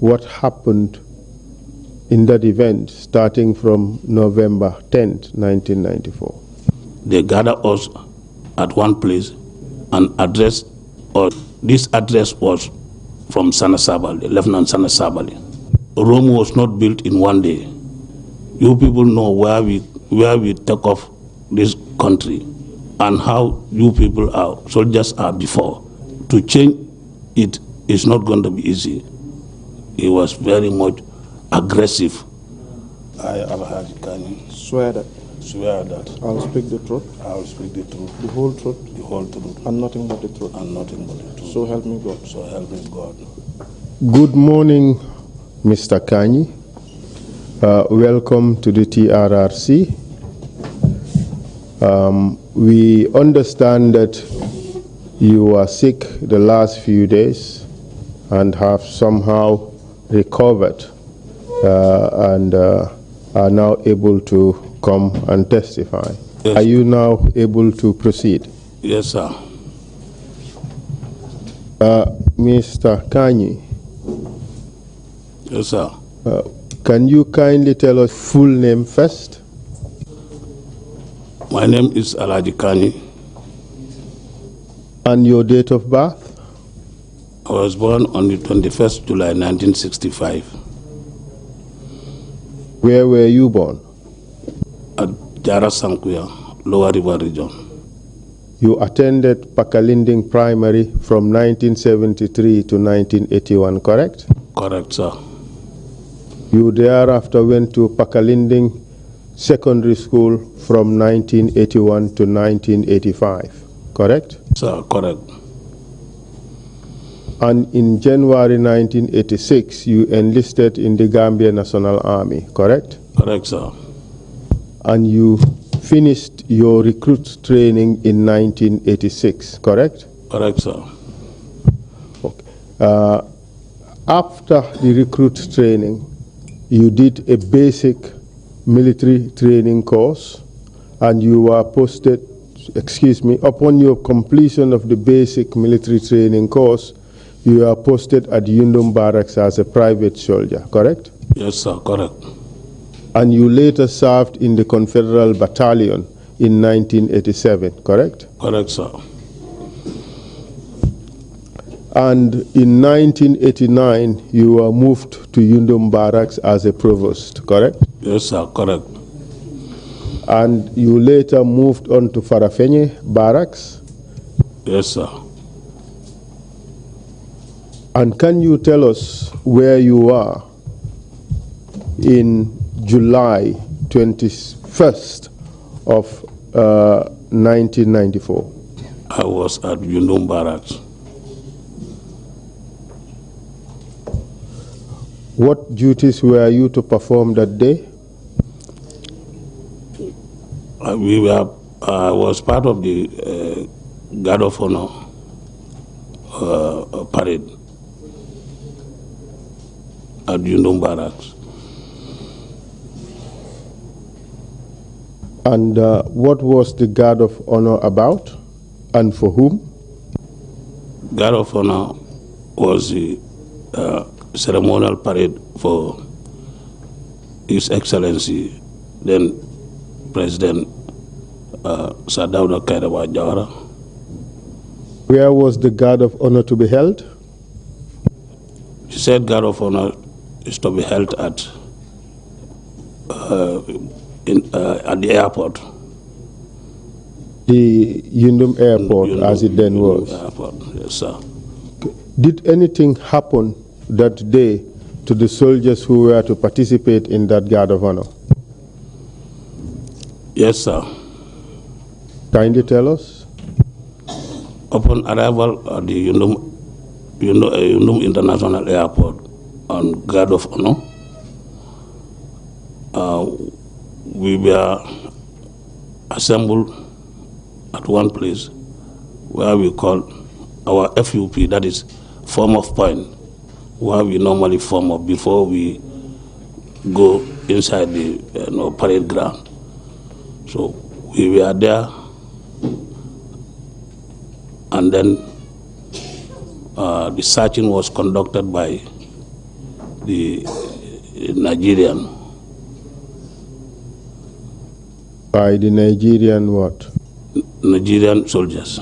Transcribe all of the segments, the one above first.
what happened in that event starting from November 10th, 1994? They gathered us at one place and addressed us. This address was from Sanasabali, Lieutenant Sanasabali. Rome was not built in one day. You people know where we take off this country and how you people are, soldiers are before. To change it is not going to be easy. It was very much aggressive. I, Alagie Kanyi, Swear that I will speak the truth, I will speak the truth, the whole truth, and nothing but the truth. nothing but the truth. So help me God. So help me God. Good morning, Mr. Kanyi. Welcome to the TRRC. We understand that you were sick the last few days and have somehow recovered and are now able to come and testify. Yes. Are you now able to proceed? Yes, sir. Mr. Kanyi, Yes, sir. can you kindly tell us full name first? My name is Alagie Kanyi. And your date of birth? I was born on the 21st July 1965 Where were you born? at Jara Sankuya, Lower River Region. You attended Pakalinding Primary from 1973 to 1981, correct? Correct, sir. You thereafter went to Pakalinding Secondary School from 1981 to 1985, correct? Sir, correct. And in January 1986, you enlisted in the Gambian National Army, correct? Correct, sir. And you finished your recruit training in 1986, correct? Correct, sir. Okay. After the recruit training, you did a basic military training course, and you were posted, upon your completion of the basic military training course, you were posted at Yundum Barracks as a private soldier, correct? Yes, sir, correct. And you later served in the Confederate Battalion in 1987, correct? Correct, sir. And in 1989, you were moved to Yundum Barracks as a provost, correct? Yes, sir, correct. And you later moved on to Farafenye Barracks. Yes, sir. And can you tell us where you are in July 21st of 1994? I was at Yundum Barracks. What duties were you to perform that day? I was part of the Guard of Honor parade at Yundum Barracks. And what was the Guard of Honor about, and for whom? Guard of Honor was the ceremonial parade for His Excellency, then President Sadauda Kairawa Jawara. Where was the Guard of Honor to be held? He said Guard of Honor is to be held at the airport. The Yundum Airport, as it then was. Airport, yes, sir. Did anything happen that day to the soldiers who were to participate in that Guard of Honor? Yes, sir. Kindly tell us. Upon arrival at the Yundum International Airport on Guard of Honor, we were assembled at one place where we call our FUP, that is form of point, where we normally form up before we go inside the parade ground. So we were there, and then the searching was conducted by the Nigerian. By the Nigerian what? Nigerian soldiers,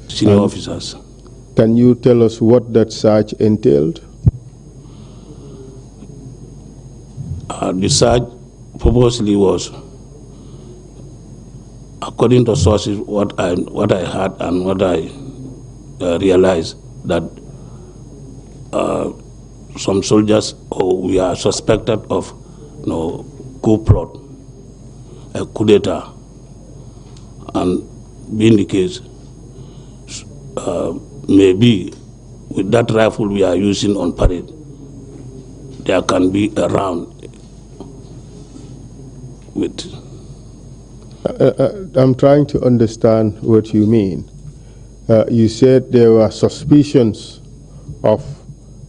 senior officers. Can you tell us what that search entailed? The search purposely was, according to sources, what I heard and what I realized, that some soldiers we are suspected of coup plot, a coup d'etat, and being the case, maybe with that rifle we are using on parade, there can be a round with. I'm trying to understand what you mean. You said there were suspicions of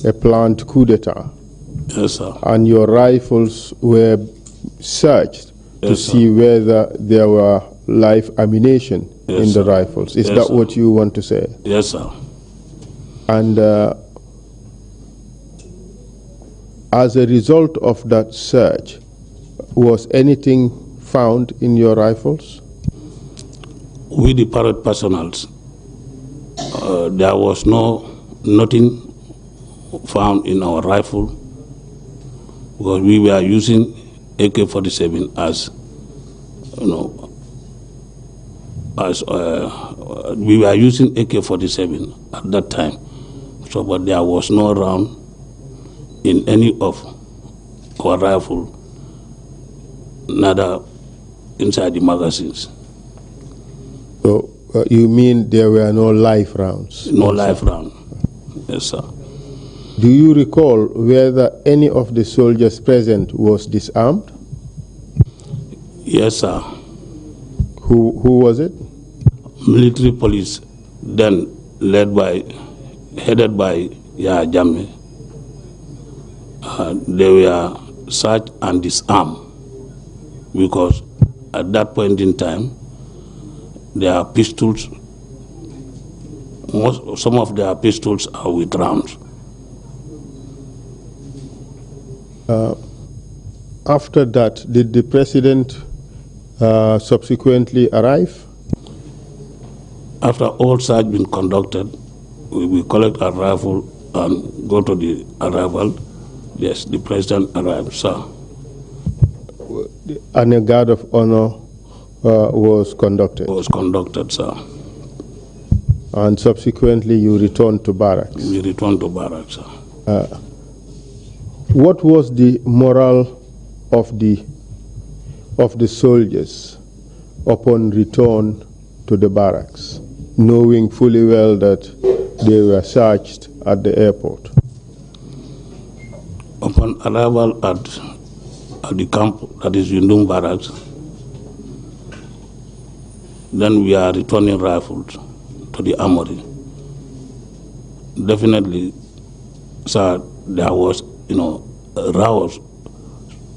a planned coup d'etat. Yes, sir. And your rifles were searched to see whether there were live ammunition in the rifles. Is that what you want to say? Yes, sir. And as a result of that search, was anything found in your rifles? With the parade personals, there was nothing found in our rifle, because we were using AK-47 as, we were using AK-47 at that time. So, but there was no round in any of our rifle, neither inside the magazines. So you mean there were no live rounds? No live round. Yes, sir. Do you recall whether any of the soldiers present was disarmed? Yes, sir. Who was it? Military police, then headed by Yahya Jammeh. They were searched and disarmed, because at that point in time, their pistols, some of their pistols are with rounds. After that, did the president subsequently arrive? After all search been conducted, we collect our rifle and go to the arrival. Yes, the president arrived, sir. And a guard of honor was conducted? Was conducted, sir. And subsequently you returned to barracks? We returned to barracks, sir. What was the morale of the soldiers upon return to the barracks, knowing fully well that they were searched at the airport? Upon arrival at the camp, that is Yundum Barracks, then we are returning rifles to the armory. Definitely, sir, there was, rows.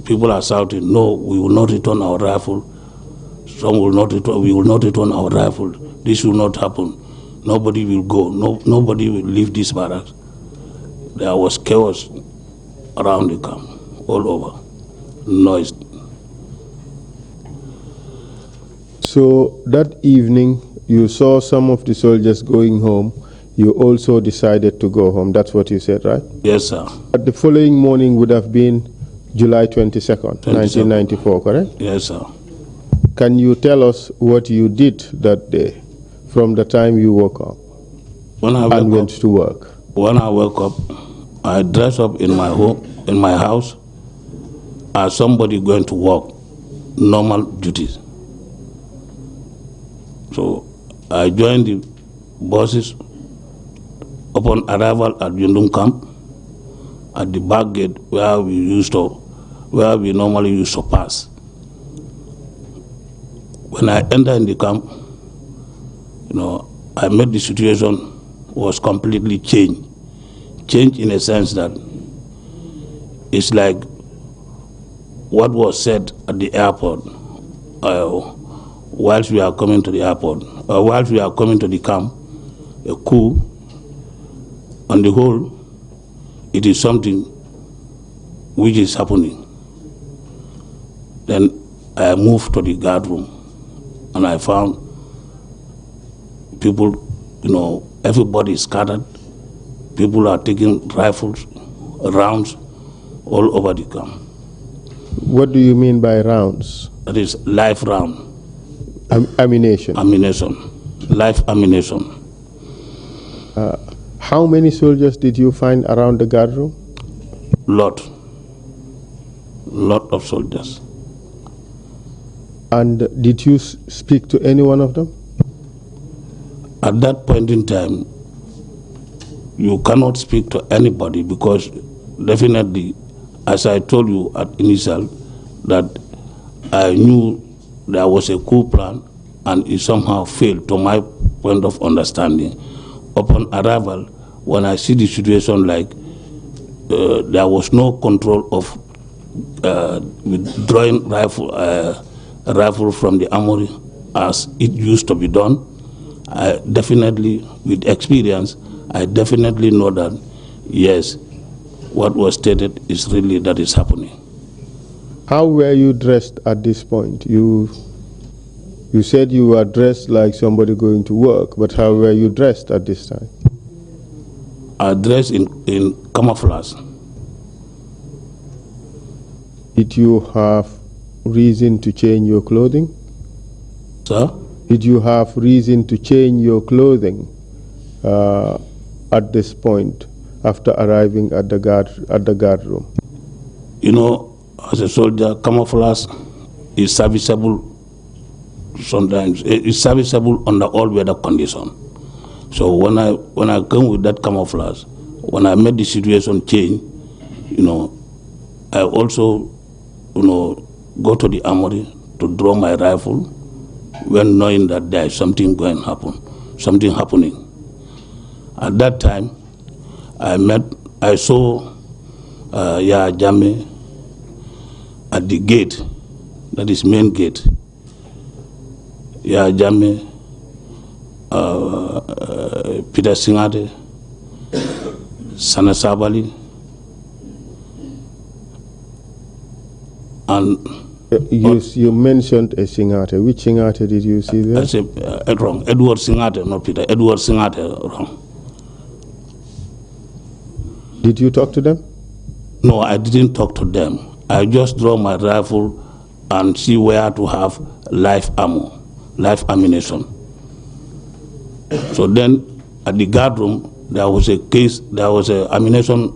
People are shouting, no, we will not return our rifle. Some will not return, we will not return our rifle. This will not happen. Nobody will go. Nobody will leave this barracks. There was chaos around the camp, all over, noise. So that evening, you saw some of the soldiers going home. You also decided to go home. That's what you said, right? Yes, sir. But the following morning would have been July 22nd, 1994, correct? Yes, sir. Can you tell us what you did that day, from the time you woke up and went to work? When I woke up, I dressed up in my home, in my house, as somebody going to work, normal duties. So I joined the buses. Upon arrival at Yundum camp, at the back gate where we normally used to pass. When I entered in the camp, I met the situation was completely changed. Changed in a sense that it's like what was said at the airport whilst we are coming to the airport, whilst we are coming to the camp, a coup. On the whole, it is something which is happening. Then I moved to the guard room, and I found people, everybody is scattered. People are taking rifles, rounds, all over the camp. What do you mean by rounds? That is live round. Ammunition. Ammunition. Live ammunition. How many soldiers did you find around the guard room? Lot of soldiers. And did you speak to any one of them? At that point in time, you cannot speak to anybody because definitely, as I told you at initial, that I knew there was a coup plan and it somehow failed to my point of understanding. Upon arrival, when I see the situation like there was no control of withdrawing rifle from the armory as it used to be done, I definitely, with experience, I definitely know that, yes, what was stated is really that is happening. How were you dressed at this point? You said you were dressed like somebody going to work, but how were you dressed at this time? I dressed in camouflage. Did you have reason to change your clothing? Sir? Did you have reason to change your clothing at this point after arriving at the guard room? As a soldier, camouflage is serviceable sometimes. It's serviceable under all weather conditions. So when I come with that camouflage, when I made the situation change, I also, go to the armory to draw my rifle when knowing that there is something happening. At that time, I saw Yaya Jammeh at the gate, that is main gate. Yaya Jammeh, Peter Singate, Sana Sabali, and you mentioned a Singate. Which Singate did you see there? I said wrong. Edward Singate, not Peter. Edward Singate, wrong. Did you talk to them? No, I didn't talk to them. I just draw my rifle and see where to have live ammo, live ammunition. So then, at the guard room, there was a case. There was a ammunition,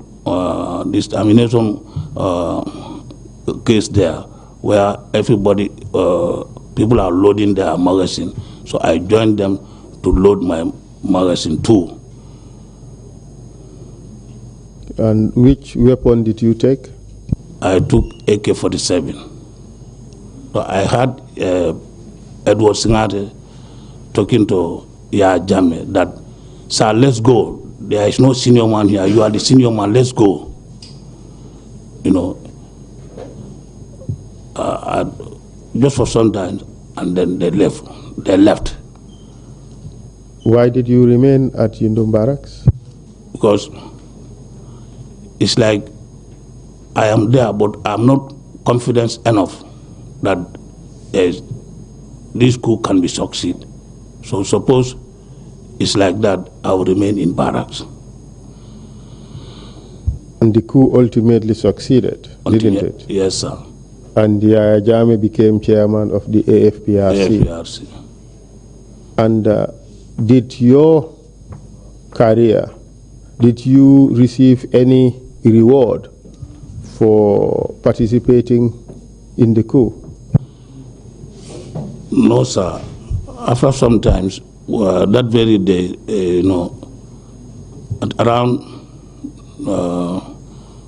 case there, where everybody, people are loading their magazine. So I joined them to load my magazine too. And which weapon did you take? I took AK-47. So I had Edward Singate talking to Yaya Jammeh that, sir, let's go. There is no senior man here. You are the senior man. Let's go. Just for some time, and then they left. Why did you remain at Yundum Barracks? Because it's like I am there, but I'm not confident enough that this coup can be succeed. So suppose it's like that, I will remain in barracks. And the coup ultimately succeeded, didn't it? Yes, sir. And Yaya Jammeh became chairman of the AFPRC. AFPRC. And did your career, did you receive any reward for participating in the coup? No, sir. After some times, that very day, at around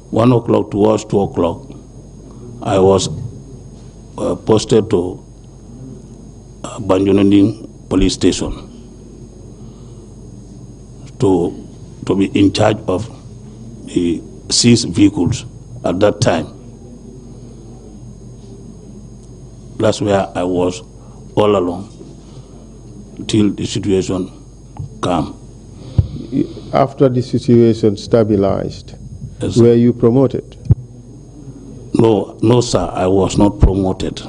1 o'clock towards 2 o'clock, I was posted to Banjononing police station to be in charge of the seized vehicles at that time. That's where I was all along till the situation calm. After the situation stabilized, yes, were you promoted? No, sir, I was not promoted.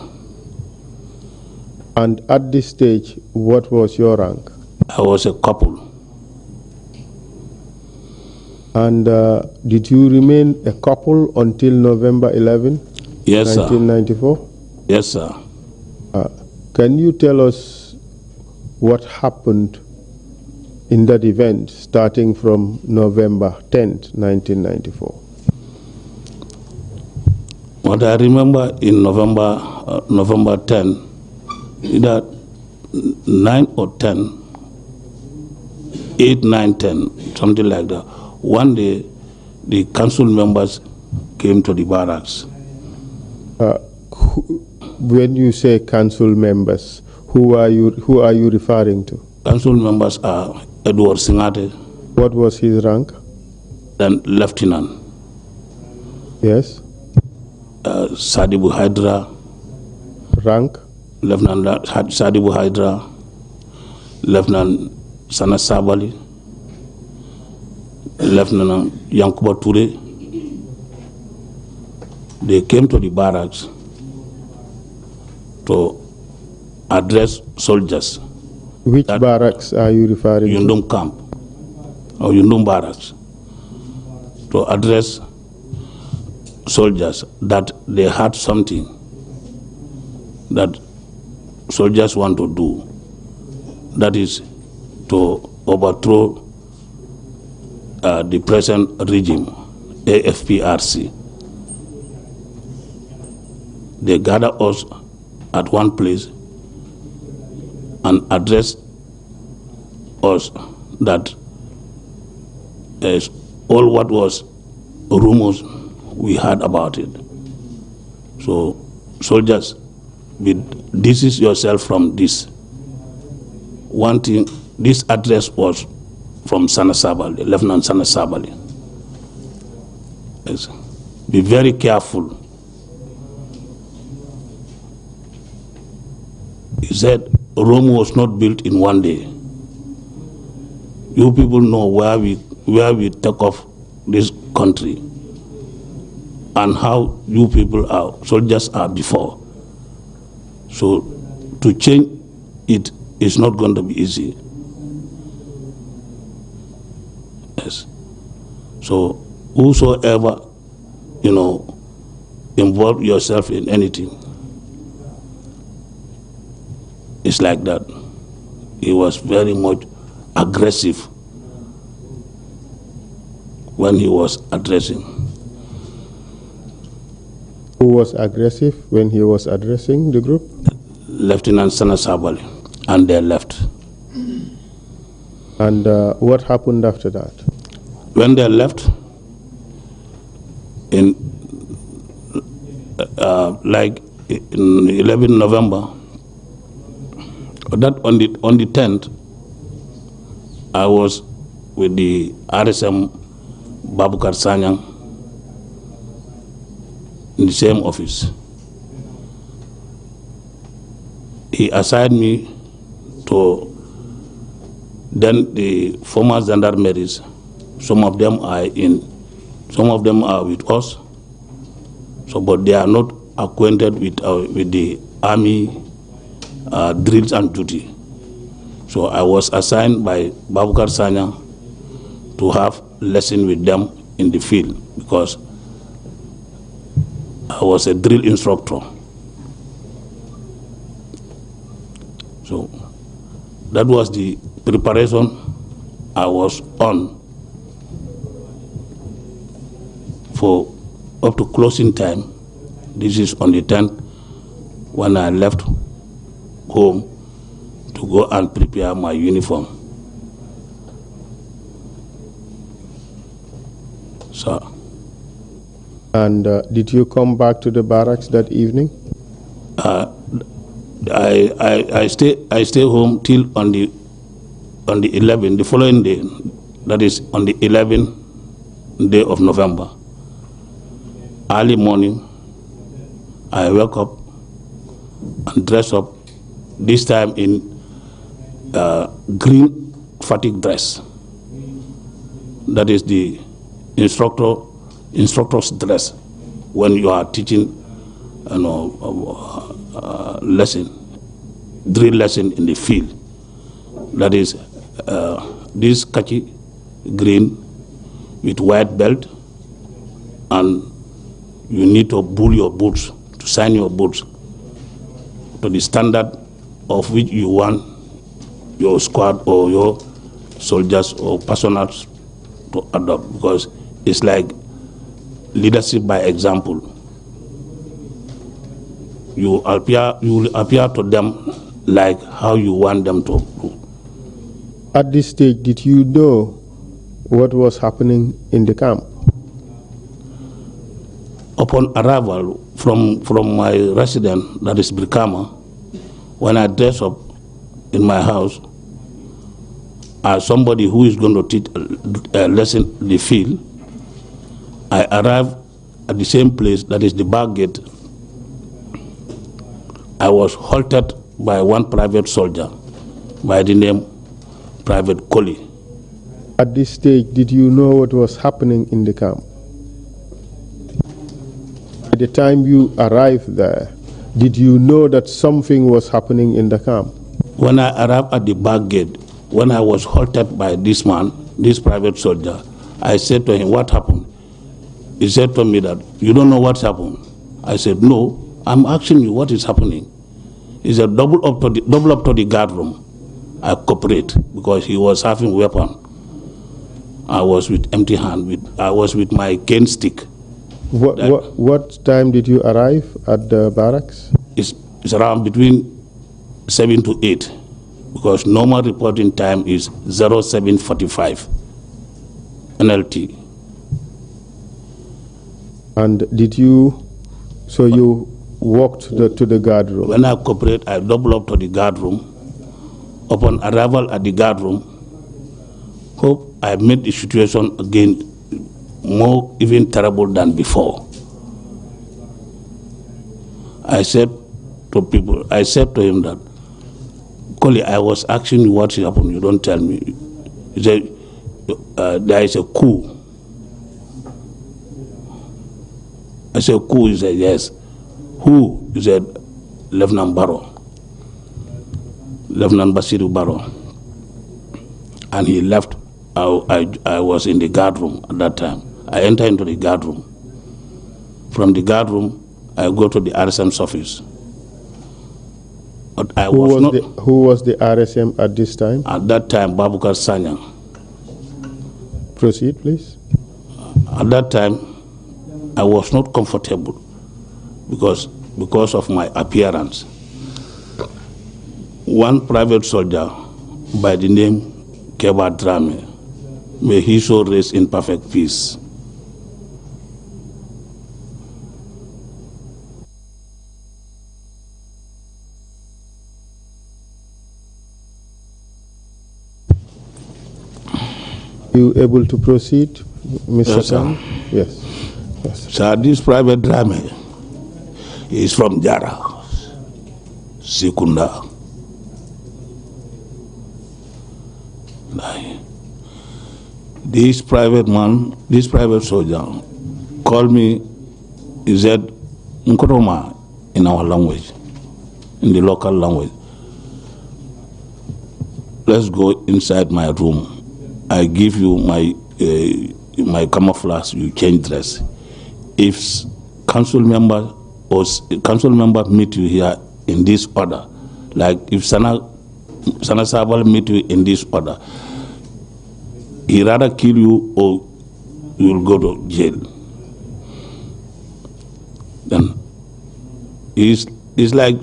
And at this stage, what was your rank? I was a couple. And did you remain a couple until November 11, Yes, 1994? sir. Yes, sir. Can you tell us what happened in that event starting from November 10th, 1994? What I remember in November 10, either 9 or 10, 8, 9, 10, something like that. One day, the council members came to the barracks. When you say council members, who are you referring to? Council members are Edward Singate. What was his rank? Then Lieutenant. Yes. Sadibu Hydra. Rank? Lieutenant Sadibu Hydra. Lieutenant Sana Sabali. Lieutenant Yankuba Ture. They came to the barracks to address soldiers. Which barracks are you referring to? Yundum camp or Yundum barracks, to address soldiers that they had something that soldiers want to do, that is to overthrow the present regime, AFPRC. They gather us at one place and address us that is all what was rumors we heard about it. So soldiers, distance yourself from this. One thing, this address was from Sana Sabali, Lieutenant Sana Sabali. Yes. Be very careful. He said, Rome was not built in one day. You people know where we take off this country and how you people are, soldiers are before. So to change it is not going to be easy. Yes. So whosoever, involve yourself in anything, it's like that. He was very much aggressive when he was addressing. Who was aggressive when he was addressing the group? Lieutenant Sana Sabali, and they left. And what happened after that? When they left, in 11 November, that on the 10th, I was with the RSM Babukar Sanyang in the same office. He assigned me to then the former gendarmeries. Some of them are with us, but they are not acquainted with the army drills and duty. So I was assigned by Babukar Sanya to have lesson with them in the field because I was a drill instructor. So that was the preparation I was on for up to closing time. This is on the 10th when I left home to go and prepare my uniform. So. And did you come back to the barracks that evening? I stay home till on the 11th, the following day, that is on the 11th day of November. Early morning, I woke up and dressed up, this time in green fatigue dress. That is the instructor's dress. when you are teaching, drill lesson in the field. That is this khaki green with white belt, and you need to bull your boots, to sign your boots to the standard of which you want your squad or your soldiers or personnel to adopt, because it's like leadership by example. You will appear to them like how you want them to do. At this stage, did you know what was happening in the camp? Upon arrival from my residence, that is Brikama, when I dress up in my house as somebody who is going to teach a lesson in the field, I arrived at the same place, that is the back gate. I was halted by one private soldier by the name Private Koli. At this stage, did you know what was happening in the camp? By the time you arrived there, did you know that something was happening in the camp? When I arrived at the back gate, when I was halted by this man, this private soldier, I said to him, what happened? He said to me that, you don't know what's happened. I said, no, I'm asking you what is happening. He said, double up to the guard room. I cooperate because he was having weapon. I was with empty hand. I was with my cane stick. What time did you arrive at the barracks? It's around between 7 to 8, because normal reporting time is 07:45 NLT. And so you walked to the guard room? When I cooperate, I double up to the guard room. Upon arrival at the guard room, hope I made the situation again more even terrible than before. I said to him that, Koli, I was asking you what happened, you don't tell me. He said, there is a coup. I said, coup? He said, yes. Who? He said, Lieutenant Basiru Barrow. And he left. I was in the guard room at that time. I entered into the guard room. From the guard room, I go to the RSM's office. But who was the RSM at this time? At that time, Babukar Sanyang. Proceed, please. At that time, I was not comfortable because of my appearance. One private soldier by the name Keba Drame, may he so rest in perfect peace. You able to proceed, Mr. Yes, sir. Yes. Sir, this private Drame is from Jara, Sekunda. This private soldier called me, he said, Nkoroma, in our language, in the local language. Let's go inside my room. I give you my camouflage, you change dress. If council member meet you here in this order, like if Sana Sabal meet you in this order, he rather kill you or you will go to jail. Then he's like,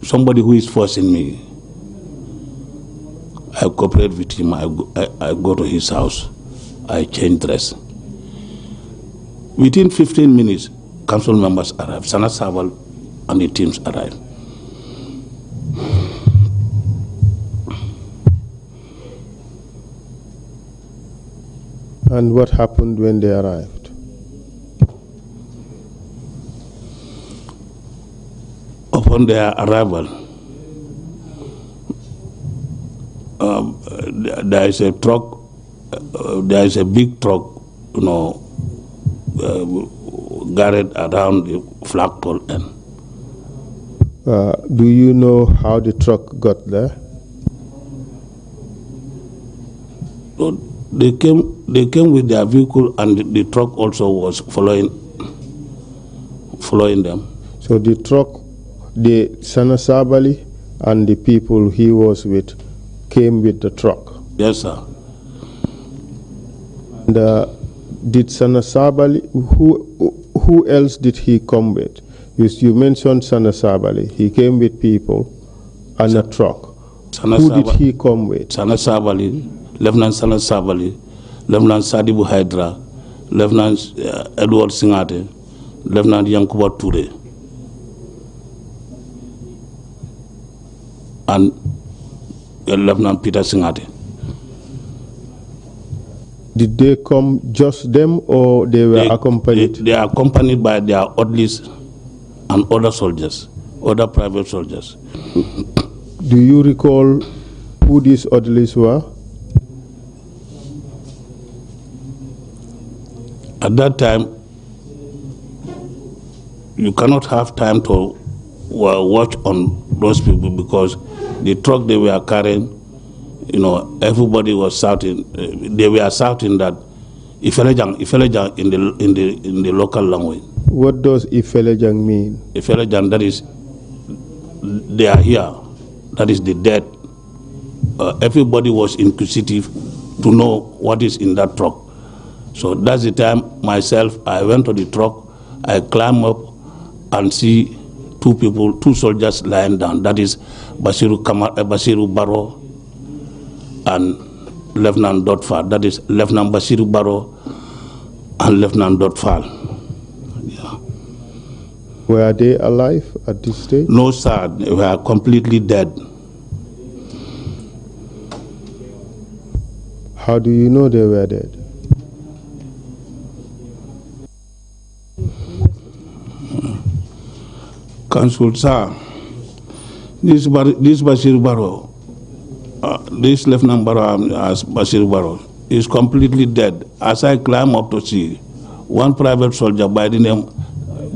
somebody who is forcing me. I cooperate with him. I go to his house. I change dress. Within 15 minutes, council members arrive. Sana Sabal and the teams arrive. And what happened when they arrived? Upon their arrival, there is a truck, there is a big truck, garage around the flagpole end. Do you know how the truck got there? So they came with their vehicle, and the truck also was following them. So the truck, the Sana Sabali and the people he was with came with the truck. Yes, sir. And did Sana Sabali, who else did he come with? You mentioned Sana Sabali. He came with people and a truck. Who did he come with? Sana Sabali, Lieutenant Sana Sabali, Lieutenant Sadibu Hydra, Lieutenant Edward Singate, Lieutenant Yankuba Ture, and Lieutenant Peter Singate. Did they come just them, or they were accompanied? They are accompanied by their orderlies and other soldiers, other private soldiers. Do you recall who these orderlies were? At that time, you cannot have time to watch on those people, because the truck they were carrying, everybody was shouting. They were shouting that Ifelejang in the local language. What does Ifelejang mean? Ifelejang, that is, they are here. That is the dead. Everybody was inquisitive to know what is in that truck. So that's the time myself, I went to the truck, I climbed up and see two soldiers lying down. That is Basiru Baro and Lieutenant Dotfal. That is Lieutenant Basiru Baro and Lieutenant Dotfal. Yeah. Were they alive at this stage? No, sir. They were completely dead. How do you know they were dead? Council, sir, this Basiru Baro, this Lieutenant Baro as Basiru Baro is completely dead. As I climb up to see one private soldier by the name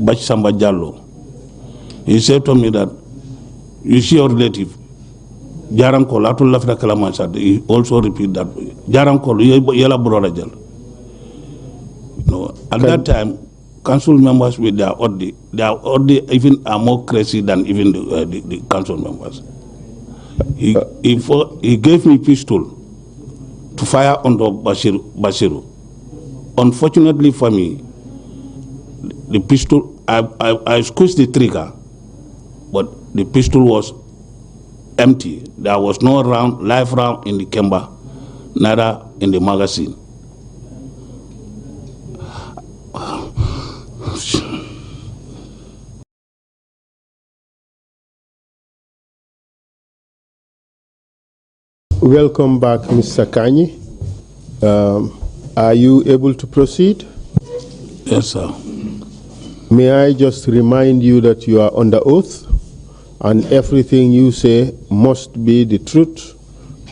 Bachsamba Jallo, he said to me that, you see your relative, Jarankol, Atul Lafra Kalamasad, he also repeat that, Jarankol, Yela Borajal. At that time, council members with their ordi even are more crazy than even the council members. He gave me pistol to fire on the Basiru. Unfortunately for me, the pistol, I squeezed the trigger, but the pistol was empty. There was no live round in the chamber, neither in the magazine. Welcome back, Mr. Kanyi. Are you able to proceed? Yes, sir. May I just remind you that you are under oath, and everything you say must be the truth,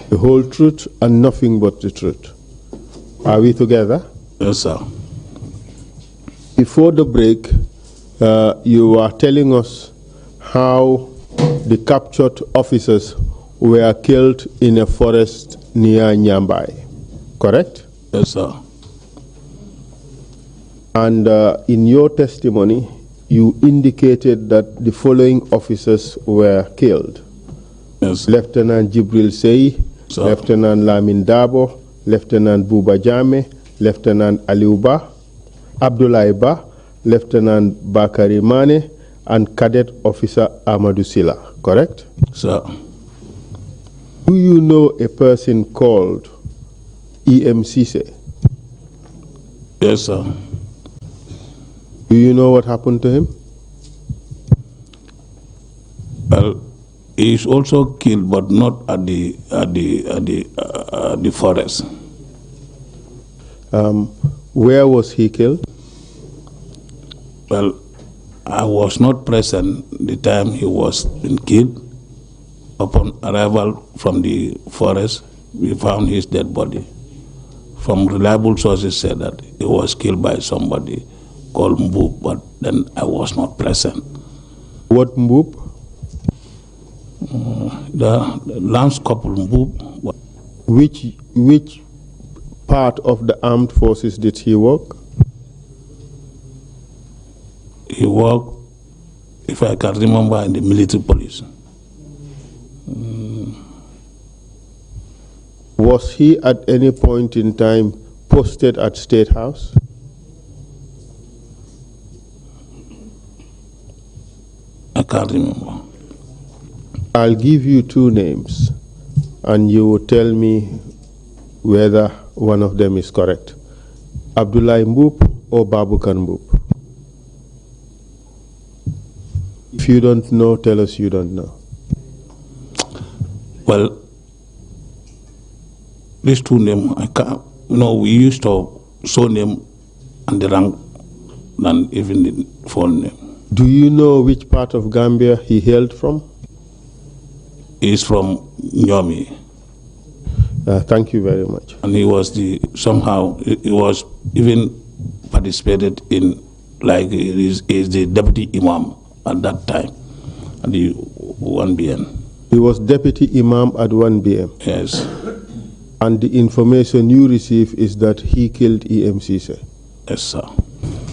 the whole truth, and nothing but the truth. Are we together? Yes, sir. Before the break, you were telling us how the captured officers were killed in a forest near Nyambai, correct? Yes, sir. And in your testimony, you indicated that the following officers were killed. Yes. Lieutenant Jibril Sey, Sir. Lieutenant Lamin Dabo, Lieutenant Buba Jame, Lieutenant Aliuba, Abdullah Ba, Lieutenant Bakari Mane, and Cadet Officer Amadou Sila, correct? Sir. Do you know a person called Ceesay? Yes, sir. Do you know what happened to him? Well, he is also killed, but not at the forest. Where was he killed? Well, I was not present the time he was been killed. Upon arrival from the forest, we found his dead body. From reliable sources said that he was killed by somebody called Mbub, but then I was not present. What Mbub? The Lance Corporal Mbub. Which part of the armed forces did he work? He worked, if I can remember, in the military police. Was he at any point in time posted at State House? I can't remember. I'll give you two names, and you will tell me whether one of them is correct. Abdullah Mbub or Babukan Mbub? If you don't know, tell us you don't know. Well, these two names, I can't, we used to show name and the rank than even the full name. Do you know which part of Gambia he hailed from? He's from Nyomi. Thank you very much. And he was he was even participated in, like, he is the deputy imam at that time, at the 1BN. He was deputy imam at 1BM? Yes. And the information you receive is that he killed Ceesay? Yes, sir.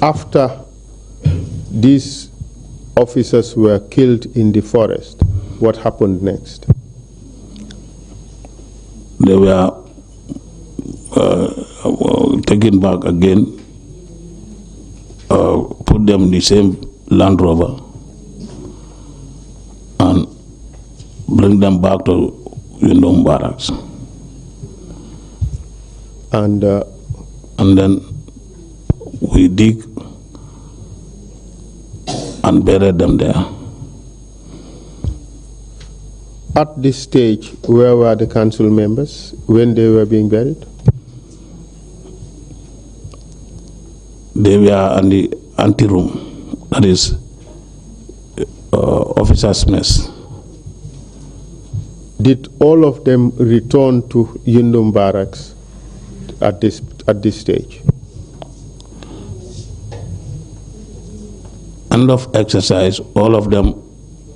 After these officers were killed in the forest, what happened next? They were taken back again, put them in the same Land Rover, and bring them back to Yundum Barracks. And then we dig and buried them there. At this stage, where were the council members when they were being buried? They were in the anteroom, that is officers' mess. Did all of them return to Yundum Barracks at this stage? End of exercise, all of them,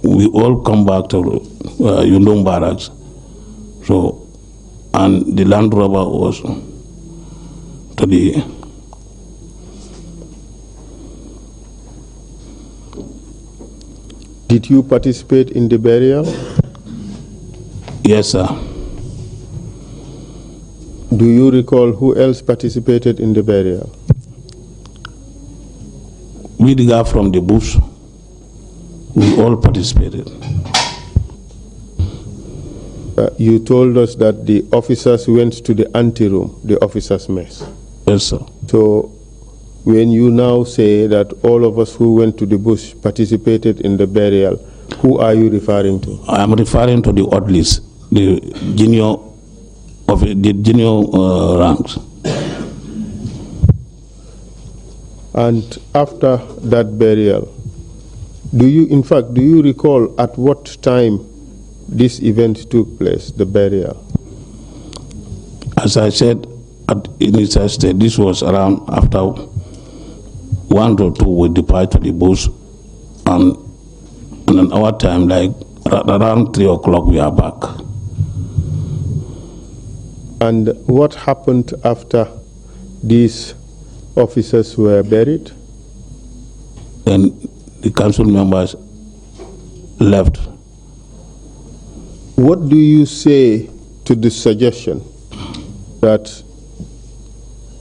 we all come back to Yundum Barracks. So, and the Land Rover was to the Did you participate in the burial? Yes, sir. Do you recall who else participated in the burial? We, the guy from the bush, we all participated. You told us that the officers went to the anteroom, the officers' mess. Yes, sir. So, when you now say that all of us who went to the bush participated in the burial, who are you referring to? I am referring to the Odlis, the junior ranks. And after that burial, do you recall at what time this event took place, the burial? As I said at initial stage, this was around after 1 to 2 we depart to the bush, and in our time, like around 3 o'clock, we are back. And what happened after these officers were buried? Then the council members left. What do you say to the suggestion that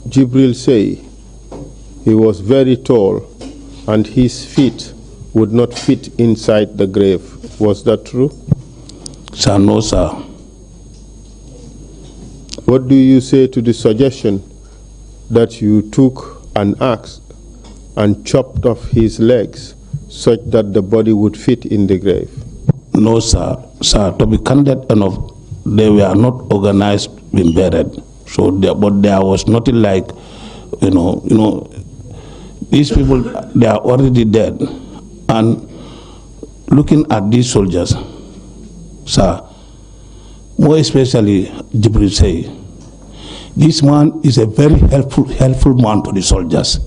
Jibril say he was very tall and his feet would not fit inside the grave? Was that true? Sir, no, sir. What do you say to the suggestion that you took an axe and chopped off his legs such that the body would fit in the grave? No, sir. Sir, to be candid enough, they were not organized being buried. So, but there was nothing like, these people, they are already dead. And looking at these soldiers, sir, more especially Jibril say, this man is a very helpful man to the soldiers.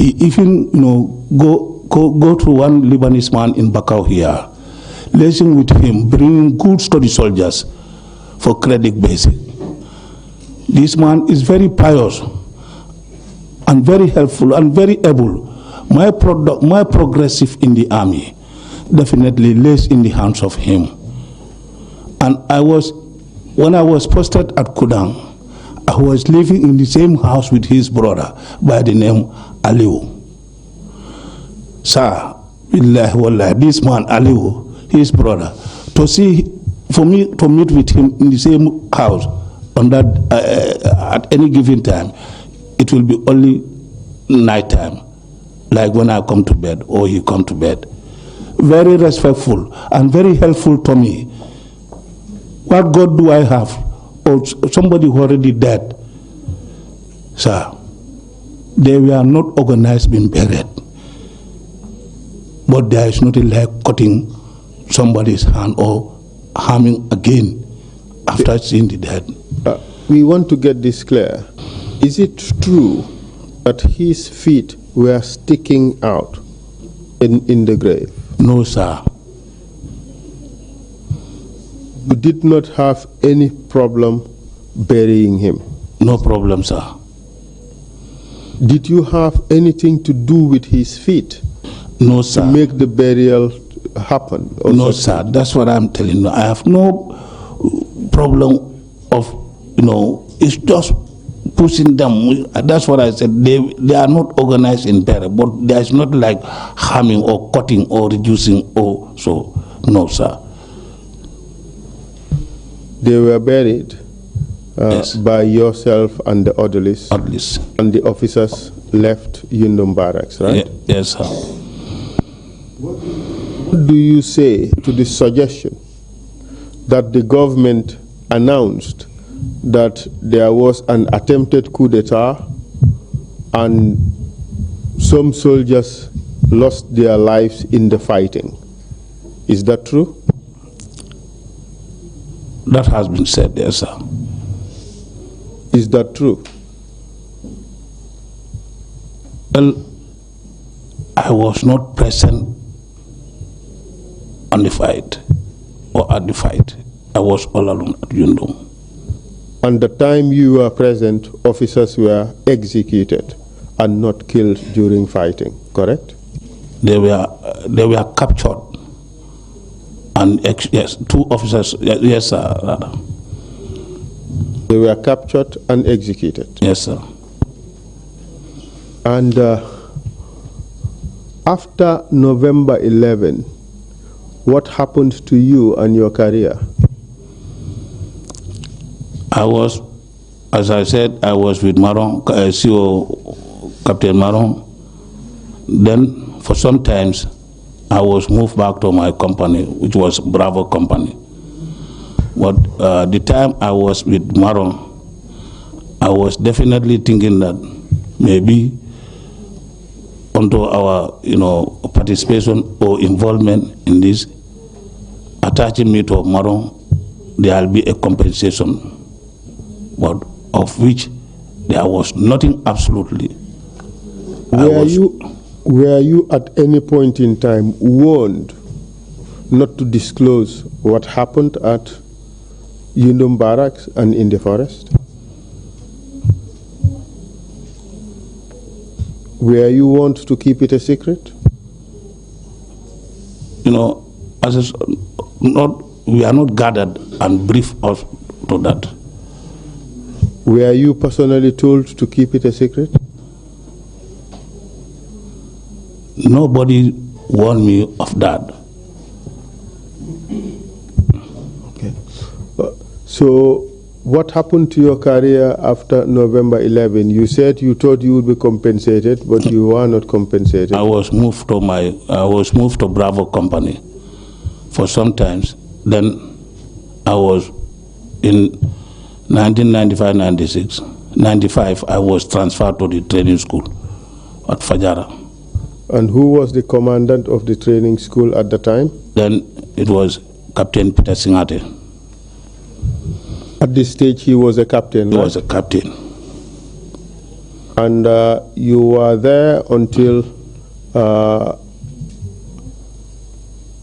He even, go to one Lebanese man in Bakau here, liaising with him, bringing good study soldiers for credit basic. This man is very pious and very helpful and very able. My progressive in the army definitely lays in the hands of him. And when I was posted at Kudang, I was living in the same house with his brother by the name Aliu. Sir, this man Aliu, his brother, for me to meet with him in the same house on that at any given time, it will be only night time, like when I come to bed or he come to bed. Very respectful and very helpful to me. What God do I have? Or somebody who already dead? Sir, they were not organized, being buried. But there is nothing like cutting somebody's hand or harming again after seeing the dead. We want to get this clear. Is it true that his feet were sticking out in the grave? No, sir. You did not have any problem burying him? No problem, sir. Did you have anything to do with his feet? No, sir. To make the burial happen? No, sir. That's what I'm telling you. I have no problem of, it's just pushing them. That's what I said. They are not organized in burial, but there's not like harming or cutting or reducing or so. No, sir. They were buried yes. by yourself and the orderlies. Orderlies. And the officers left Yundum Barracks, right? Yes, sir. What do you say to the suggestion that the government announced that there was an attempted coup d'etat and some soldiers lost their lives in the fighting? Is that true? That has been said, yes, sir. Is that true? Well, I was not present on the fight or at the fight. I was all alone at Yundum. And the time you were present, officers were executed and not killed during fighting, correct? They were captured. And yes, 2 officers, yes, sir. They were captured and executed? Yes, sir. And after November 11, what happened to you and your career? I was, as I said, I was with Maron, CEO Captain Maron. Then, for some times, I was moved back to my company, which was Bravo Company. But the time I was with Maron, I was definitely thinking that maybe onto our, participation or involvement in this, attaching me to Maron, there will be a compensation, but of which there was nothing absolutely. Were you at any point in time warned not to disclose what happened at Yundum Barracks and in the forest? Were you warned to keep it a secret? We are not gathered and briefed us to that. Were you personally told to keep it a secret? Nobody warned me of that. Okay. So what happened to your career after November 11? You said you thought you would be compensated, but you were not compensated. I was moved to Bravo Company for some times. Then I was in 1995, 95, I was transferred to the training school at Fajara. And who was the commandant of the training school at the time? Then it was Captain Peter Singate. At this stage, he was a captain, He was a captain. And you were there until,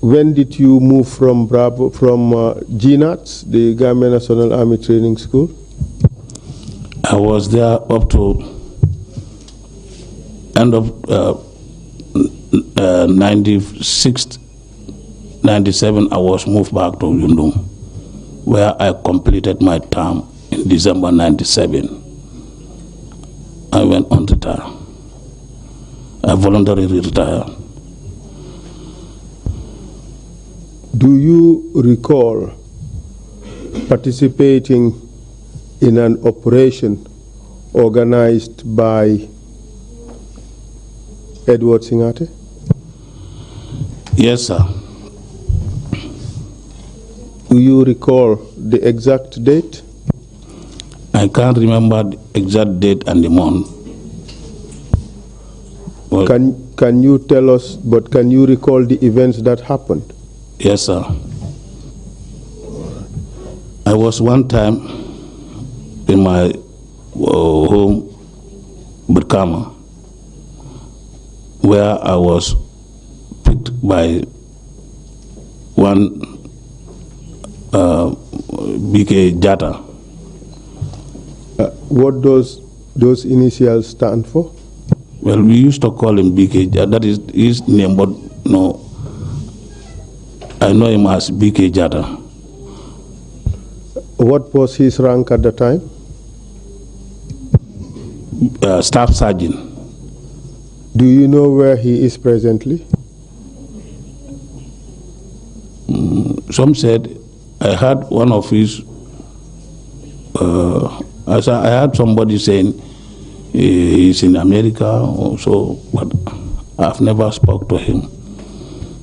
when did you move from GNATS, the Gambian National Army Training School? I was there up to end of 96, 97. I was moved back to Yundum, where I completed my term in December 97. I went on to retire. I voluntarily retired. Do you recall participating in an operation organized by Edward Singate? Yes, sir. Do you recall the exact date? I can't remember the exact date and the month. Well, can you tell us, but can you recall the events that happened? Yes, sir. I was one time in my home, Burkama, where I was picked by one BK Jata. What does those initials stand for? Well, we used to call him BK Jata. That is his name, but no, I know him as BK Jata. What was his rank at the time? Staff Sergeant. Do you know where he is presently? Some said, I heard one of his, I heard somebody saying he's in America or so, but I've never spoke to him.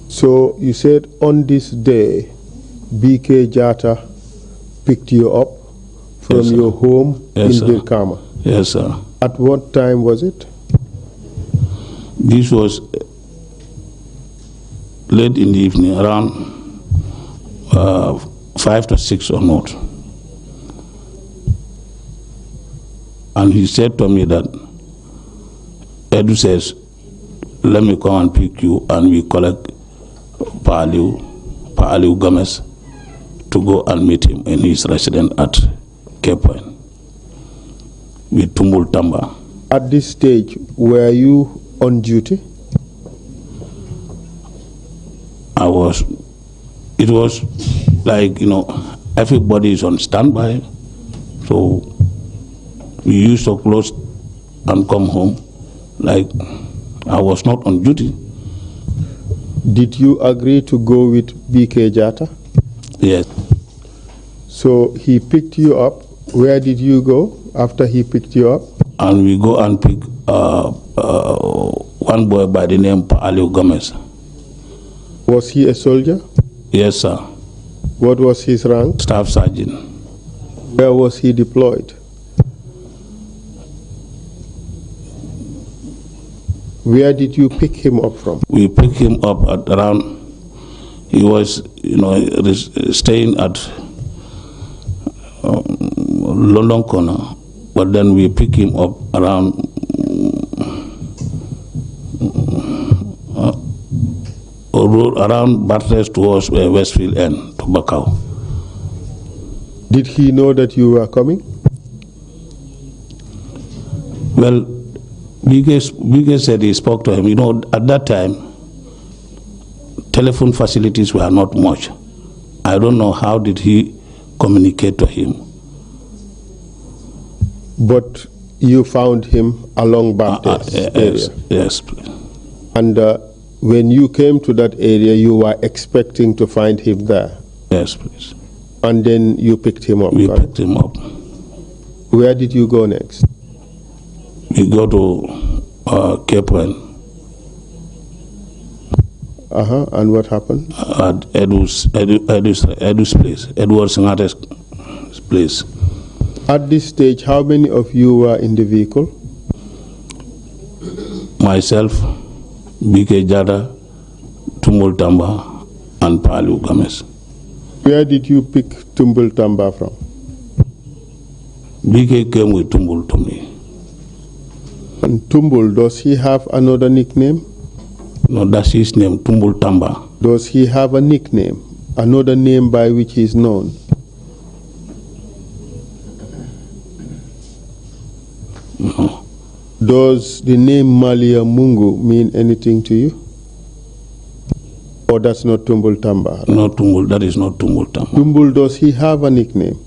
So you said on this day, BK Jata picked you up from your home in Birkama? Yes, sir. At what time was it? This was late in the evening, around 5 to 6 or not. And he said to me that, Edu says, let me come and pick you, and we collect Pa Aliu Gomez to go and meet him in his residence at Cape Point with Tumbul Tamba. At this stage, were you on duty? It was like, everybody is on standby. So we used to close and come home. Like, I was not on duty. Did you agree to go with BK Jata? Yes. So he picked you up. Where did you go after he picked you up? And we go and pick one boy by the name Pa Aliu Gomez. Was he a soldier? Yes, sir. What was his rank? Staff Sergeant. Where was he deployed? Where did you pick him up from? We picked him up at around, he was, staying at London Corner, but then we picked him up around around Bartres towards Westfield End to Bakau. Did he know that you were coming? Well, BK said he spoke to him. At that time, telephone facilities were not much. I don't know how did he communicate to him. But you found him along Bartes area? Yes, please. And when you came to that area, you were expecting to find him there? Yes, please. And then you picked him up? We picked him up. Where did you go next? We go to Cape Point. And what happened? At Edu's place, Edward Singate's place. At this stage, how many of you were in the vehicle? Myself, BK Jada, Tumbul Tamba, and Pa Aliu Gomez. Where did you pick Tumbul Tamba from? BK came with Tumbul to me. And Tumbul, does he have another nickname? No, that's his name, Tumbul Tamba. Does he have a nickname, another name by which he is known? No. Does the name Malia Mungu mean anything to you? Or that's not Tumbul Tamba? No, Tumbul, that is not Tumbul Tamba. Tumbul, does he have a nickname?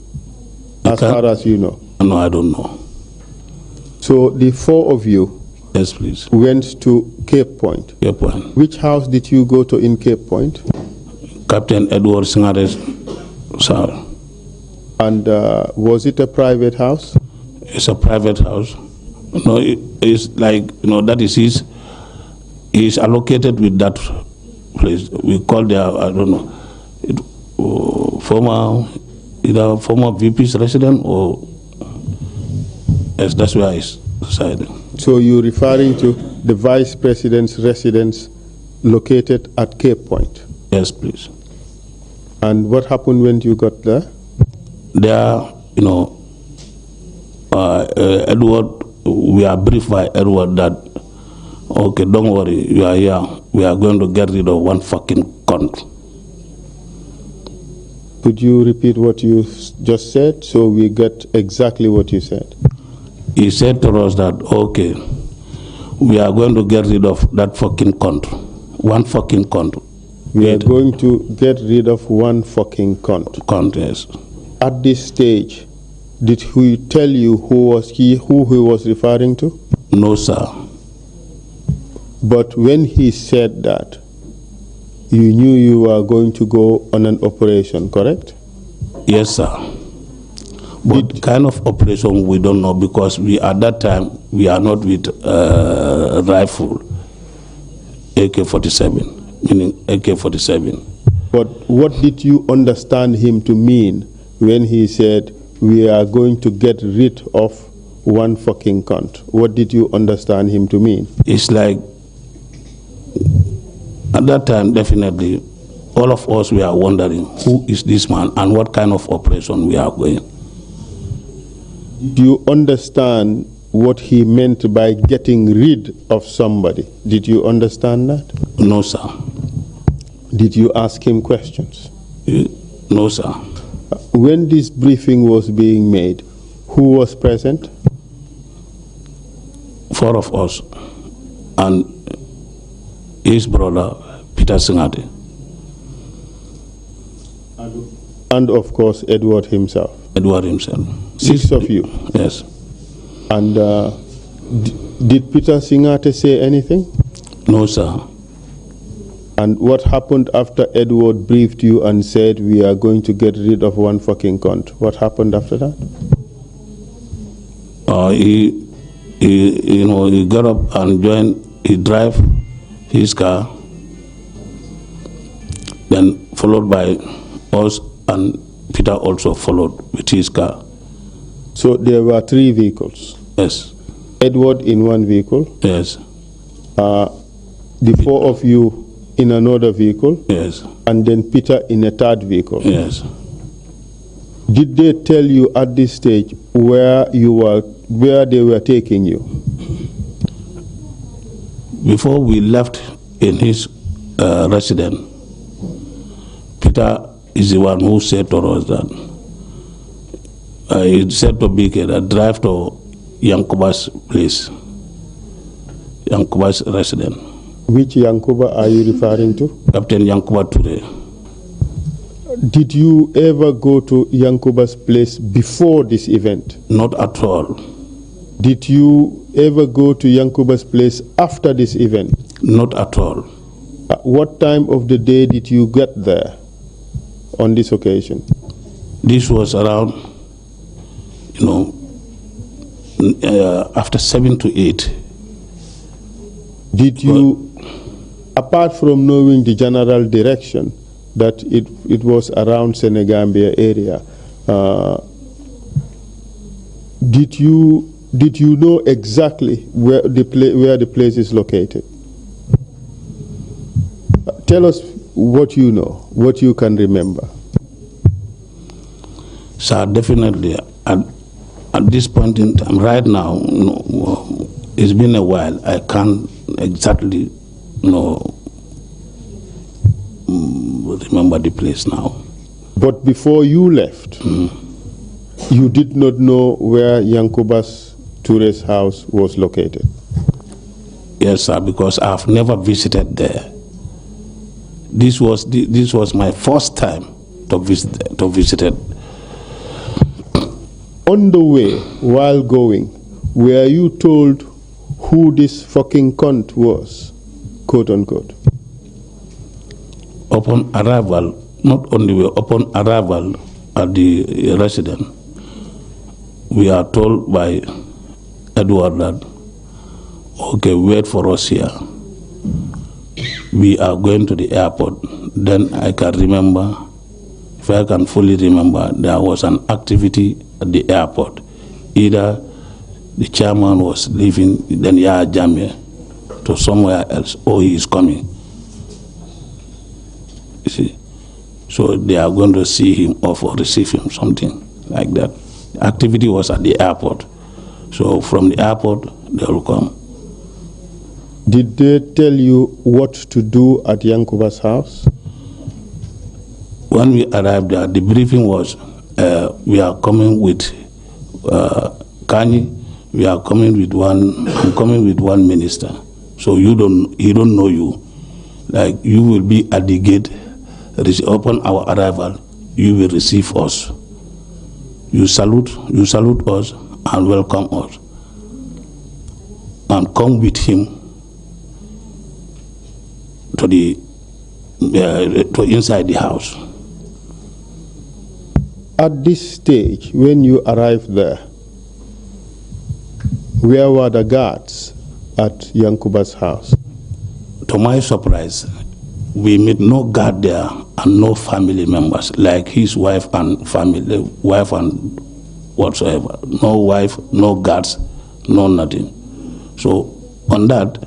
As far as you know? No, I don't know. So the four of you, yes, please, went to Cape Point. Cape Point. Which house did you go to in Cape Point? Captain Edward Singare's sir. And was it a private house? It's a private house. No, it's like, that is his. He's allocated with that place. We call there, I don't know, either former VP's resident or, yes, that's where he's residing. So you're referring to the vice president's residence located at Cape Point? Yes, please. And what happened when you got there? There, Edward, we are briefed by Edward that, okay, don't worry, you are here. We are going to get rid of one fucking cunt. Could you repeat what you just said so we get exactly what you said? He said to us that, okay, we are going to get rid of that fucking cunt. One fucking cunt. We are going to get rid of one fucking cunt. Cunt, yes. At this stage, did he tell you who he was referring to? No, sir. But when he said that, you knew you were going to go on an operation, correct? Yes, sir. What kind of operation we don't know, because at that time we are not with rifle, AK-47, meaning AK-47. But what did you understand him to mean when he said, we are going to get rid of one fucking cunt? What did you understand him to mean? It's like, at that time, definitely, all of us were wondering, who is this man and what kind of operation we are going? Do you understand what he meant by getting rid of somebody? Did you understand that? No, sir. Did you ask him questions? No, sir. When this briefing was being made, who was present? 4 of us and his brother, Peter Singate. And of course, Edward himself. Edward himself. 6 of you? Yes. And did Peter Singate say anything? No, sir. And what happened after Edward briefed you and said, we are going to get rid of one fucking cunt? What happened after that? He got up and he drive his car, then followed by us, and Peter also followed with his car. So there were 3 vehicles? Yes. Edward in one vehicle? Yes. The 4 of you in another vehicle? Yes. And then Peter in a 3rd vehicle? Yes. Did they tell you at this stage where they were taking you? Before we left in his residence, Peter is the one who said to us that, he said to BK that drive to Yankuba's place, Yankuba's residence. Which Yankuba are you referring to? Captain Yankuba Ture. Did you ever go to Yankuba's place before this event? Not at all. Did you ever go to Yankuba's place after this event? Not at all. At what time of the day did you get there on this occasion? This was around, after 7 to 8. Did you, apart from knowing the general direction that it was around Senegambia area, did you know exactly where the place is located? Tell us what you know, what you can remember. So definitely, at this point in time, right now, It's been a while. I can't exactly, remember the place now. But before you left, you did not know where Yankubas Toure's house was located? Yes, sir, because I've never visited there. This was my first time to visit it. On the way, while going, were you told who this fucking cunt was, quote unquote? Upon arrival, not only way, upon arrival at the residence, we are told by Edward that, okay, wait for us here. We are going to the airport. Then I can remember, if I can fully remember, there was an activity at the airport. Either the chairman was leaving, then Jamie to somewhere else, or he is coming. You see? So they are going to see him off or receive him, something like that. The activity was at the airport. So from the airport, they will come. Did they tell you what to do at Yankuba's house? When we arrived there, the briefing was, we are coming with Kanyi, we are coming with I'm coming with one minister. So he don't know you. Like, you will be at the gate. Upon our arrival, you will receive us. You salute us and welcome us. And come with him to inside the house. At this stage, when you arrived there, where were the guards at Yankuba's house? To my surprise, we meet no guard there and no family members, like his wife and whatsoever. No wife, no guards, no nothing. So on that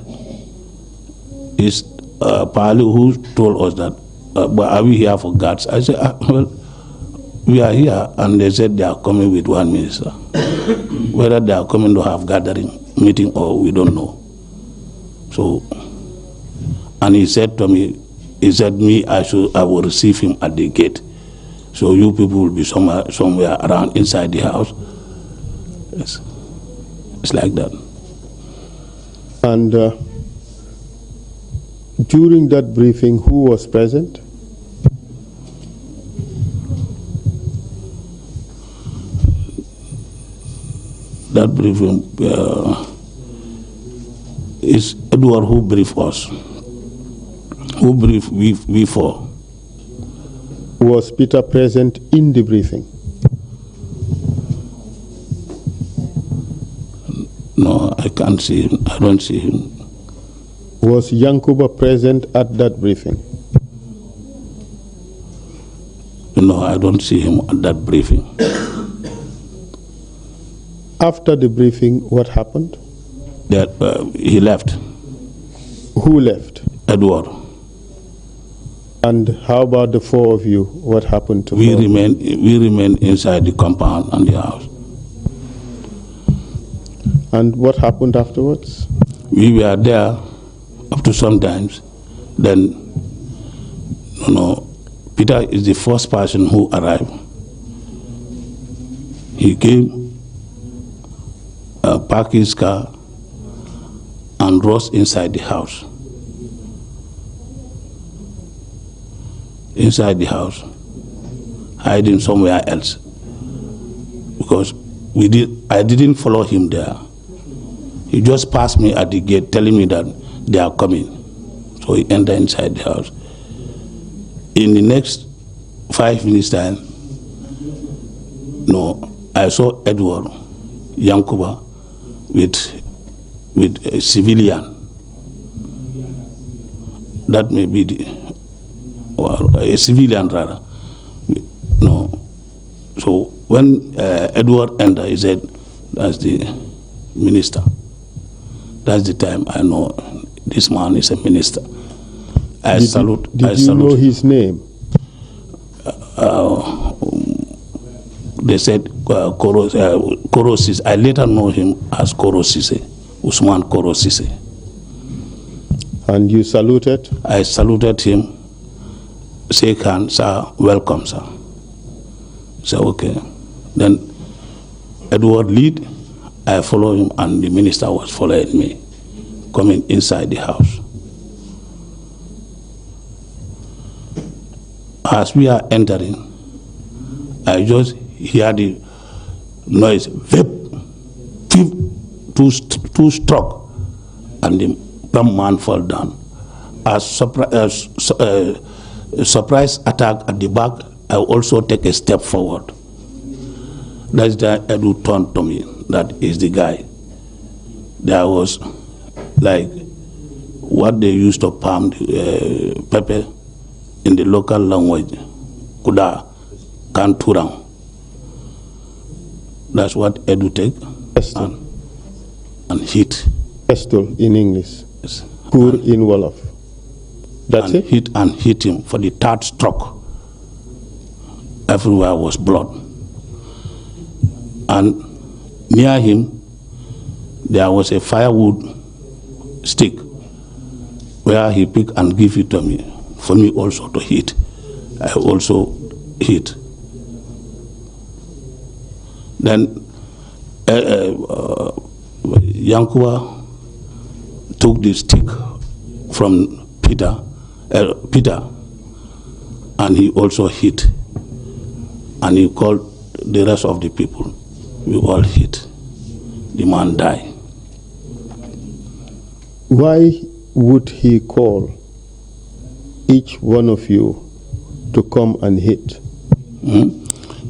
is Pali who told us that, but are we here for guards? I said, well, we are here, and they said they are coming with one minister. Whether they are coming to have gathering, meeting, or we don't know. So, and he said to me, I will receive him at the gate. So you people will be somewhere around inside the house. Yes. It's like that. And during that briefing, who was present? That briefing is Edward who briefed us. Who briefed we for? Was Peter present in the briefing? No, I can't see him. I don't see him. Was Yankuba present at that briefing? No, I don't see him at that briefing. After the briefing, what happened? That he left. Who left? Edward. And how about the four of you? What happened to we remain inside the compound and the house. And what happened afterwards? We were there up to sometimes. Then, Peter is the first person who arrived. He came, parked his car, and rose inside the house. Inside the house, hiding somewhere else. Because I didn't follow him there. He just passed me at the gate telling me that they are coming. So he entered inside the house. In the next 5 minutes time, I saw Edward Yankuba with a civilian. That may be a civilian rather. No. So when Edward entered, he said, that's the minister. That's the time I know this man is a minister. Did you know his name? They said Koro Ceesay. I later know him as Koro Ceesay. Usman Koro Ceesay. And you saluted? I saluted him, shake hands, sir, welcome, sir. So, okay. Then Edward lead, I follow him, and the minister was following me, coming inside the house. As we are entering, I just hear the noise, whip, two struck, and the dumb man fall down. As surprise attack at the back, I also take a step forward. That's the Edu turned to me. That is the guy. There was like what they used to palm pepper in the local language, kuda, kanturang. That's what Edu take and hit. Pistol in English. Yes. Kur in Wolof. That's it? Hit him for the third stroke. Everywhere was blood. And near him, there was a firewood stick where he picked and gave it to me, for me also to hit. I also hit. Then Yankuba took the stick from Peter, and he also hit. And he called the rest of the people. We all hit. The man died. Why would he call each one of you to come and hit?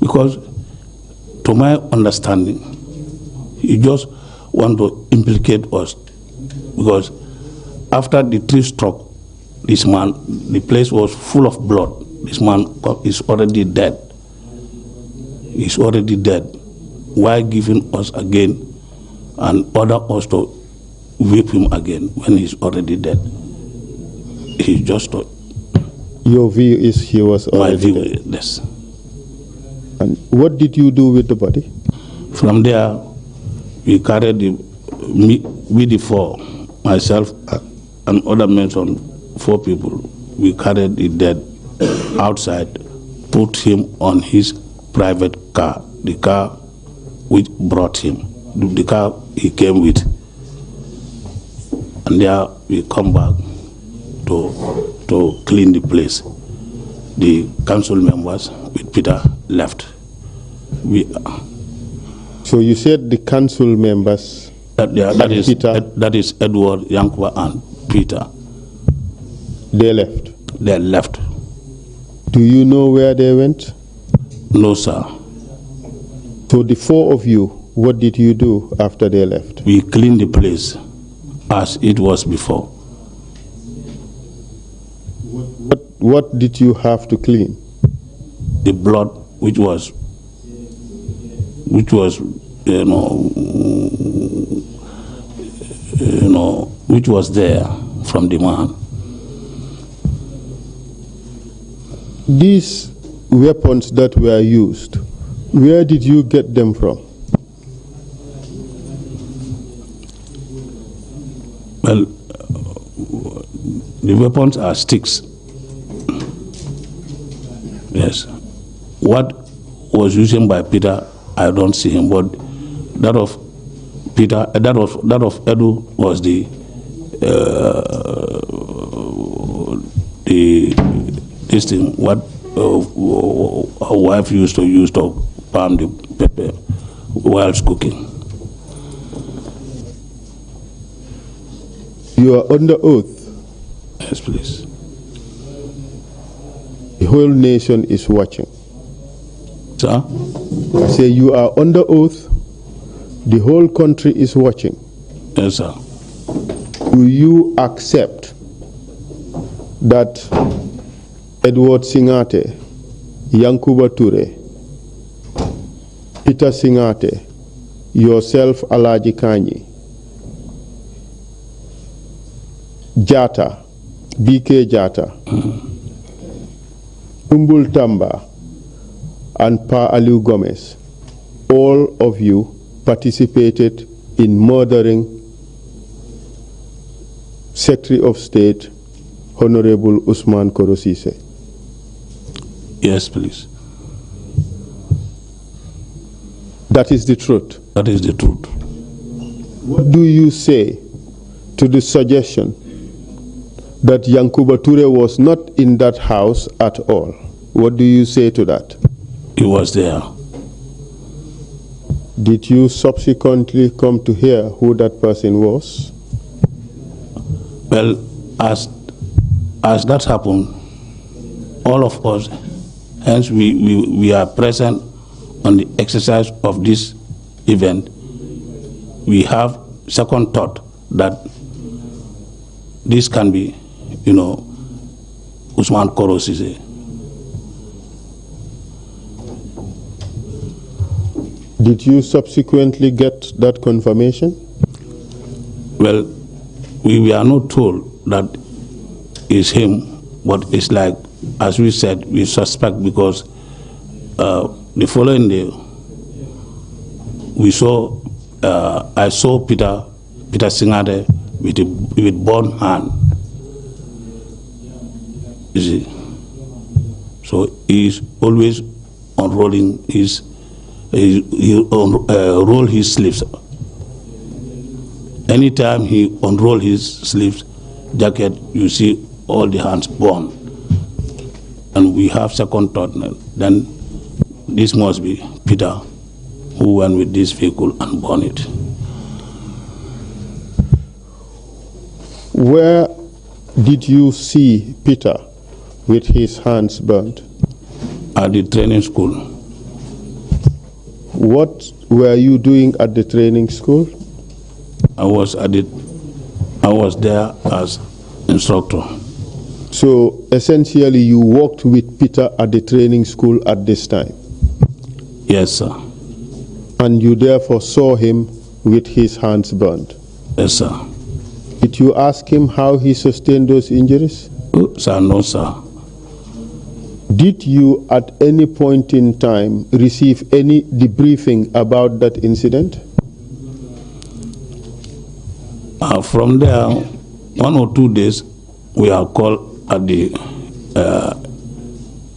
Because, to my understanding, he just want to implicate us. Because after the three stroke, this man, the place was full of blood. This man is already dead. He's already dead. Why giving us again and order us to whip him again when he's already dead? He just... Your view is he was already dead? Yes. And what did you do with the body? From there, we carried the four, myself and other men, 4 people. We carried the dead outside, put him on his private car, the car which brought him, the car he came with. And there we come back to clean the place. The council members with Peter left. So you said the council members that is Edward, Yankuba, and Peter. They left? They left. Do you know where they went? No, sir. So the 4 of you, what did you do after they left? We cleaned the place as it was before. What did you have to clean? The blood which was which was there from the man. These weapons that were used, where did you get them from? Well, the weapons are sticks. Yes. What was used by Peter, I don't see him, but that of Peter, that of Edu was this thing what our wife used to use to palm the pepper whilst cooking. You are under oath. Yes, please. The whole nation is watching. Sir? I say you are under oath. The whole country is watching. Yes, sir. Do you accept that Edward Singate, Yankuba Ture, Peter Singate, yourself Alagie Kanyi, Jata, BK Jata, Tumbul Tamba, and Pa Aliu Gomez, all of you participated in murdering Secretary of State, Honorable Usman Koro Ceesay? Yes, please. That is the truth. That is the truth. What do you say to the suggestion that Yankuba Ture was not in that house at all? What do you say to that? He was there. Did you subsequently come to hear who that person was? Well, as that happened, all of us, hence we are present on the exercise of this event. We have second thought that this can be, Usman Koro Ceesay. Did you subsequently get that confirmation? Well, we are not told that it's him, but it's like, as we said, we suspect because the following day, I saw Peter Singade with burn hand. You see, so he's always unrolling he roll his sleeves. Anytime he unroll his sleeves jacket, you see all the hands burn. And we have second thought, then this must be Peter who went with this vehicle and burned it. Where did you see Peter with his hands burnt? At the training school. What were you doing at the training school? I was there as instructor. So essentially you worked with Peter at the training school at this time? Yes, sir. And you therefore saw him with his hands burned? Yes, sir. Did you ask him how he sustained those injuries? Sir, no, sir. Did you at any point in time receive any debriefing about that incident? From there, 1 or 2 days, we are called at the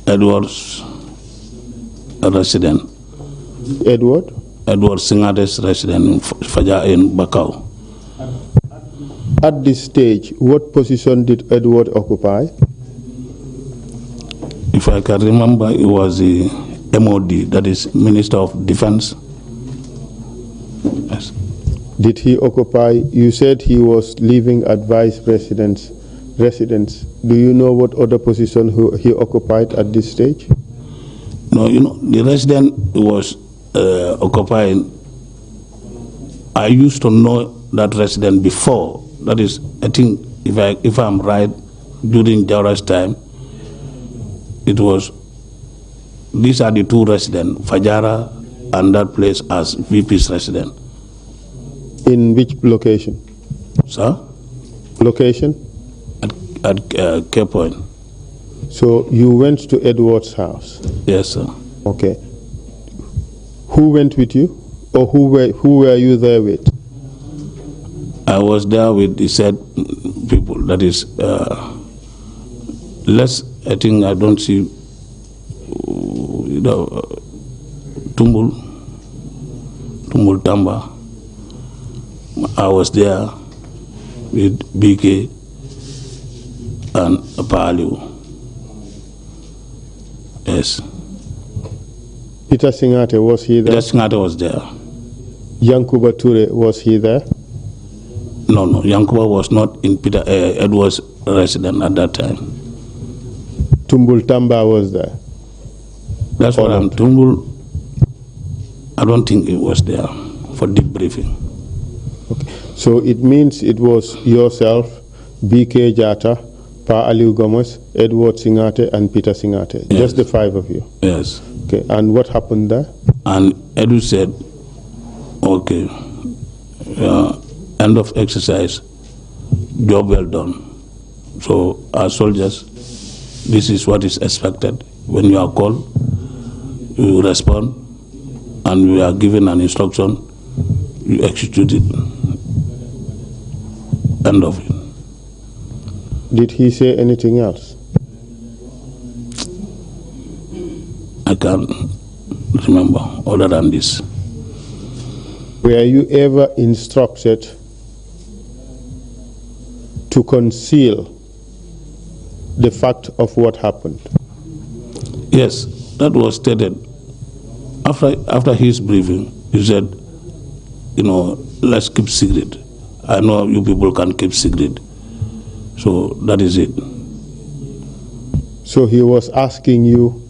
Edward's residence. Edward? Edward Singade's residence in Faja in Bakau. At this stage, what position did Edward occupy? If I can remember, it was the MOD, that is Minister of Defense. Yes. Did he occupy, you said he was living at Vice President's residence. Do you know what other position he occupied at this stage? No, the resident was occupying. I used to know that resident before. That is, I think, if I'm right, during Jawara's time, it was, these are the two residents, Fajara and that place as VP's resident. In which location? Sir? Location? At Cape Point. So you went to Edward's house? Yes, sir. Okay. Who went with you? Or who were you there with? I was there with the said people. That is, I think I don't see, Tumbul Tamba. I was there with BK and Apalio. Yes. Peter Singate, was he there? Peter Singate was there. Yankuba Ture, was he there? No, Yankuba was not in Peter Edward's residence at that time. Tumbul Tamba was there? That's what I'm Tumbul. I don't think it was there for debriefing. Okay. So it means it was yourself, BK Jata, Pa Aliu Gomez, Edward Singate, and Peter Singate. Yes. Just the 5 of you? Yes. Okay. And what happened there? And Edu said, okay, end of exercise, job well done. So as soldiers, this is what is expected. When you are called, you respond, and we are given an instruction, you execute it. End of it. Did he say anything else? I can't remember other than this. Were you ever instructed to conceal the fact of what happened? Yes, that was stated. After his briefing, he said, let's keep secret. I know you people can keep secret. So that is it. So he was asking you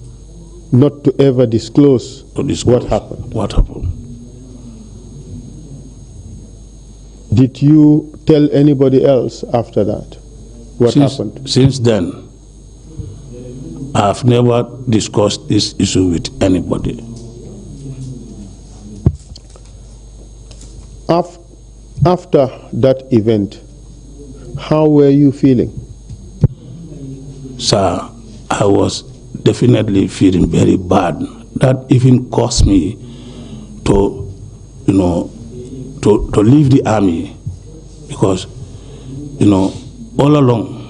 not to ever disclose what happened? What happened. Did you tell anybody else after that what happened? Since then, I have never discussed this issue with anybody. After that event, how were you feeling? Sir, I was definitely feeling very bad. That even caused me to leave the army, because, all along,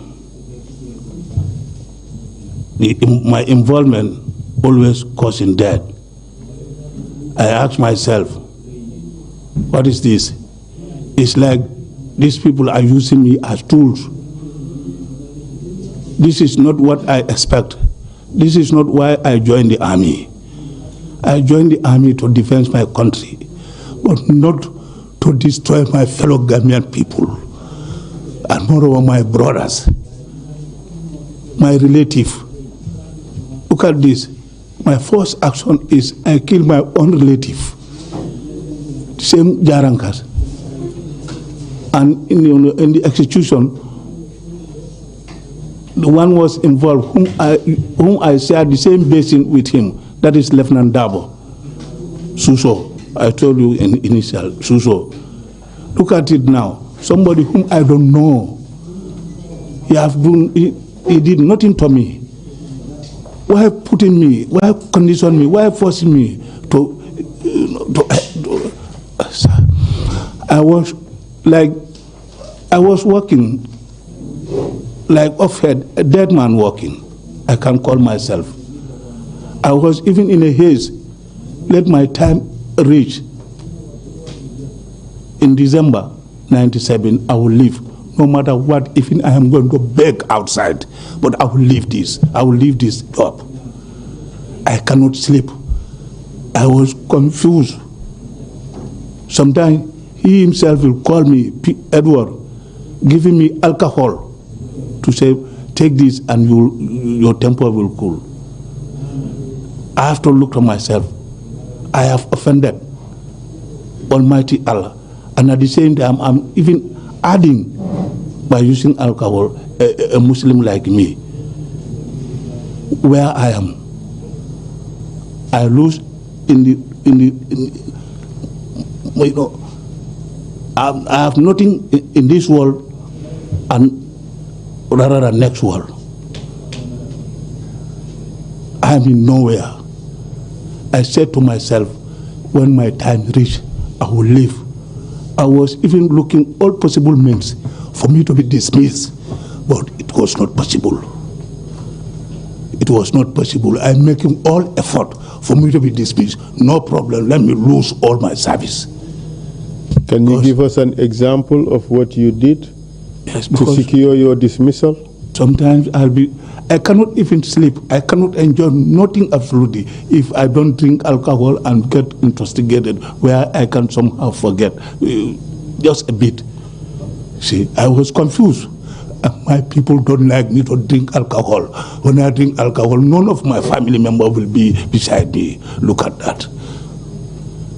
my involvement always causing death. I asked myself, what is this? It's like these people are using me as tools. This is not what I expect. This is not why I joined the army. I joined the army to defend my country, but not to destroy my fellow Gambian people, and moreover my brothers, my relative. Look at this. My first action is I kill my own relative, same Jarankas. And in the execution, the one was involved whom I shared the same basin with him. That is Lieutenant Dabo, Suso. I told you in initial, Suso. Look at it now. Somebody whom I don't know. He did nothing to me. Why putting me? Why condition me? Why forcing me to I was walking like off-head, a dead man walking. I can call myself. I was even in a haze. Let my time reach. In December 97, I will leave. No matter what, even I am going to beg outside, but I will leave this. I will leave this job. I cannot sleep. I was confused. Sometimes he himself will call me, Edward, giving me alcohol to say, take this and your temper will cool. I have to look at myself. I have offended Almighty Allah. And at the same time, I'm even adding, by using alcohol, a Muslim like me. Where I am, I lose I have nothing in this world and rather than next world. I am in nowhere. I said to myself, when my time reach, I will leave. I was even looking all possible means for me to be dismissed, but it was not possible. It was not possible. I'm making all effort for me to be dismissed. No problem, let me lose all my service. Can you give us an example of what you did to secure your dismissal? Sometimes I cannot even sleep. I cannot enjoy nothing absolutely if I don't drink alcohol and get intoxicated, where I can somehow forget just a bit. See, I was confused. My people don't like me to drink alcohol. When I drink alcohol, none of my family members will be beside me. Look at that.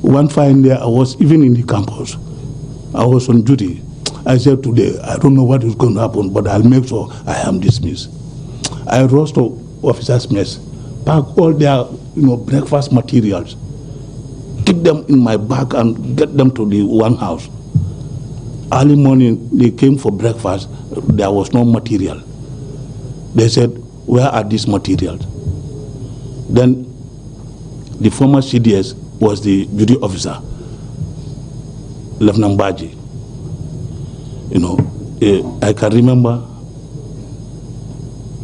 One fine day, I was even in the campus. I was on duty. I said today, I don't know what is going to happen, but I'll make sure I am dismissed. I rose to officers' mess, pack all their breakfast materials, keep them in my bag and get them to the one house. Early morning, they came for breakfast. There was no material. They said, where are these materials? Then the former CDS was the duty officer, Lieutenant Baji. I can remember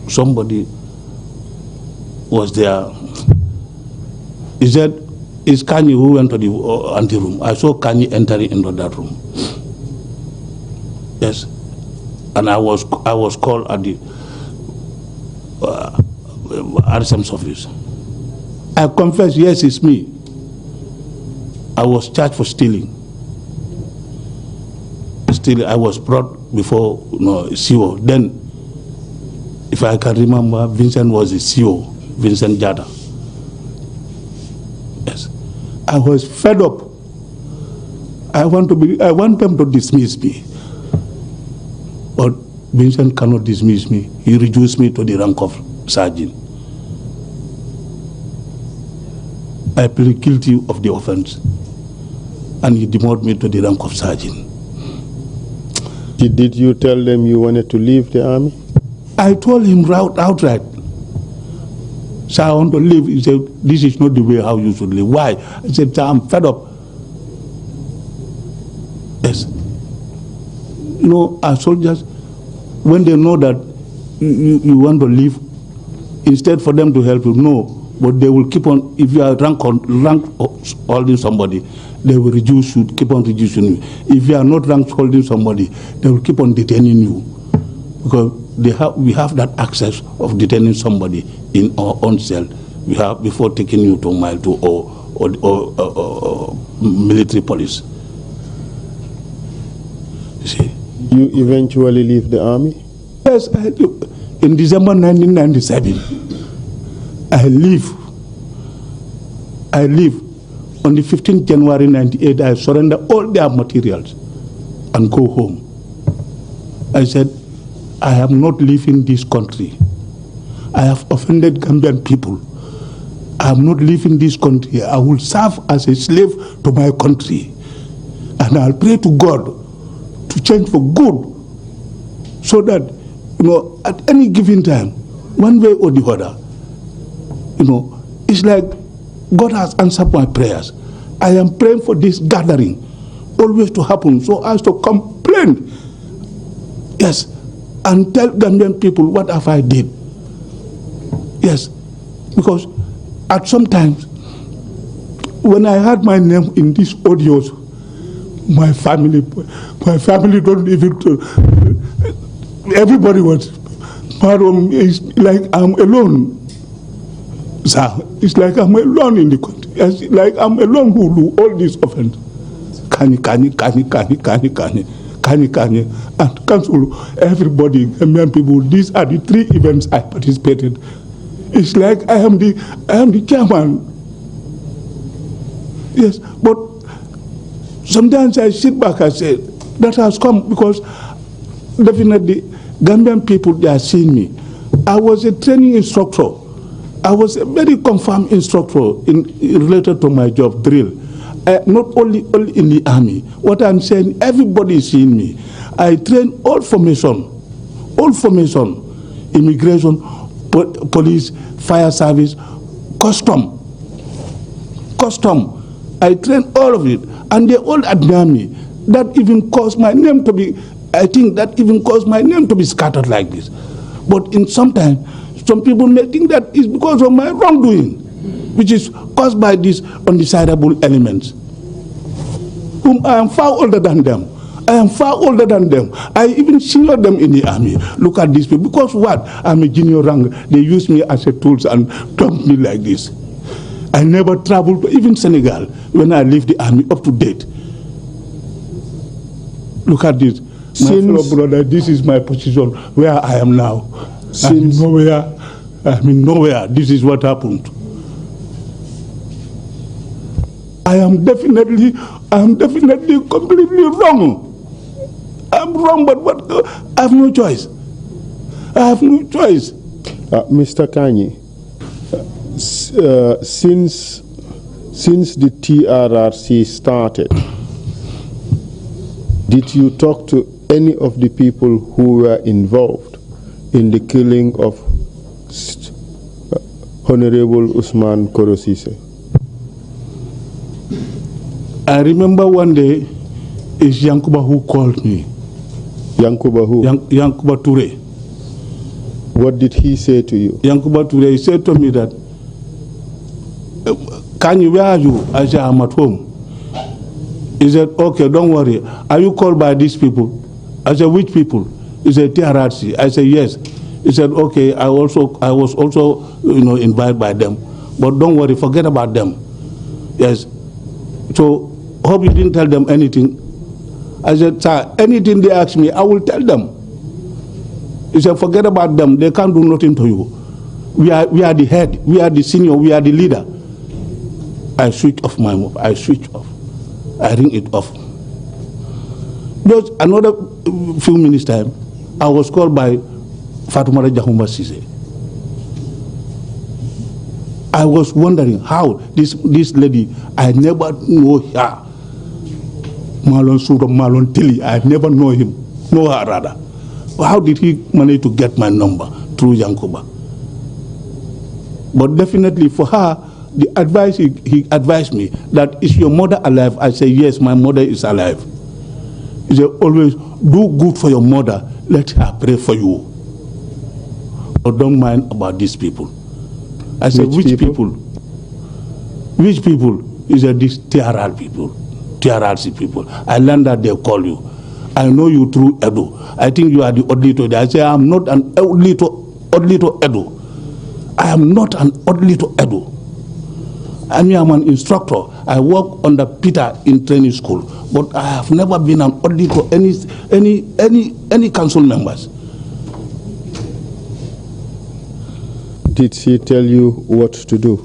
somebody was there. He said, it's Kanyi who went to the anteroom. I saw Kanyi entering into that room. Yes. And I was called at the RSM's office. I confess, yes, it's me. I was charged for stealing. I was brought before CO. Then, if I can remember, Vincent was the CO, Vincent Jada. Yes. I was fed up. I want them to dismiss me. But Vincent cannot dismiss me. He reduced me to the rank of sergeant. I plead guilty of the offense, and he demoted me to the rank of sergeant. Did you tell them you wanted to leave the army? I told him outright. Sir, I want to leave. He said, this is not the way how you should live. Why? I said, sir, I'm fed up. Yes. You know, our soldiers, when they know that you want to leave, instead for them to help you, no, but they will keep on, if you are rank holding somebody, they will reduce you, keep on reducing you. If you are not rank holding somebody, they will keep on detaining you. Because we have that access of detaining somebody in our own cell. We have before taking you to mile 2 or military police. You see. You eventually leave the army? Yes, in December 1997, I leave. On the 15th January 98, I surrender all their materials and go home. I said, I am not leaving this country. I have offended Gambian people. I am not leaving this country. I will serve as a slave to my country. And I'll pray to God to change for good, so that, at any given time, one way or the other, it's like God has answered my prayers. I am praying for this gathering always to happen, so as to complain, yes, and tell Gambian people what have I did. Yes, because at some times, when I had my name in these audios, my family don't even, everybody was, it's like I'm alone. Sir, it's like I'm alone in the country. It's like I'm alone who do all this offense. Kanyi, and cancel everybody, Gambian people. These are the 3 events I participated. It's like I am the chairman. Yes, but sometimes I sit back and say, that has come because definitely Gambian people, they are seeing me. I was a training instructor. I was a very confirmed instructor related to my job, drill. Not only in the army. What I'm saying, everybody is seeing me. I train all formation, immigration, police, fire service, custom. I train all of it, and they all admire me. That even caused my name to be, I think that even caused my name to be scattered like this. But sometimes, some people may think that it's because of my wrongdoing, which is caused by these undesirable elements, whom I am far older than them. I even senior them in the army. Look at these people. Because what? I'm a junior rank. They use me as a tool and dump me like this. I never traveled to even Senegal when I left the army up to date. Look at this. My fellow brother, this is my position where I am now. I'm in nowhere. This is what happened. I am definitely completely wrong. I'm wrong, but what? I have no choice. Mr. Kanyi, since the TRRC started, did you talk to any of the people who were involved in the killing of Honorable Usman Koro Ceesay? I remember one day, it's Yankuba who called me. Yankuba who? Yankuba Toure. What did he say to you? Yankuba Ture, he said to me that, Kanyi, where are you? I said, I'm at home. He said, okay, don't worry. Are you called by these people? I said, which people? He said, TRRC. I said, yes. He said, okay, I was also invited by them. But don't worry, forget about them. Yes. So, hope you didn't tell them anything. I said, sir, anything they ask me, I will tell them. He said, forget about them. They can't do nothing to you. We are the head. We are the senior. We are the leader. I switch off my mobile. I switch off. I ring it off. Just another few minutes time, I was called by Fafa Nyang Ceesay. I was wondering how this lady, I never know her. Malon Sura, Malon Tilly, I never know her rather. How did he manage to get my number through Yankuba? But definitely for her, the advice he advised me that, is your mother alive? I say, yes, my mother is alive. He said, always do good for your mother. Let her pray for you. But don't mind about these people. I said, which people? Which people? He said, these TRR people, TRRC people. I learned that they call you. I know you through Edo. I think you are the Odlito. I say, I'm not an Odlito Edo. I am not an Odlito Edo. I mean, I'm an instructor. I work under Peter in training school, but I have never been an Odlito any council members. Did she tell you what to do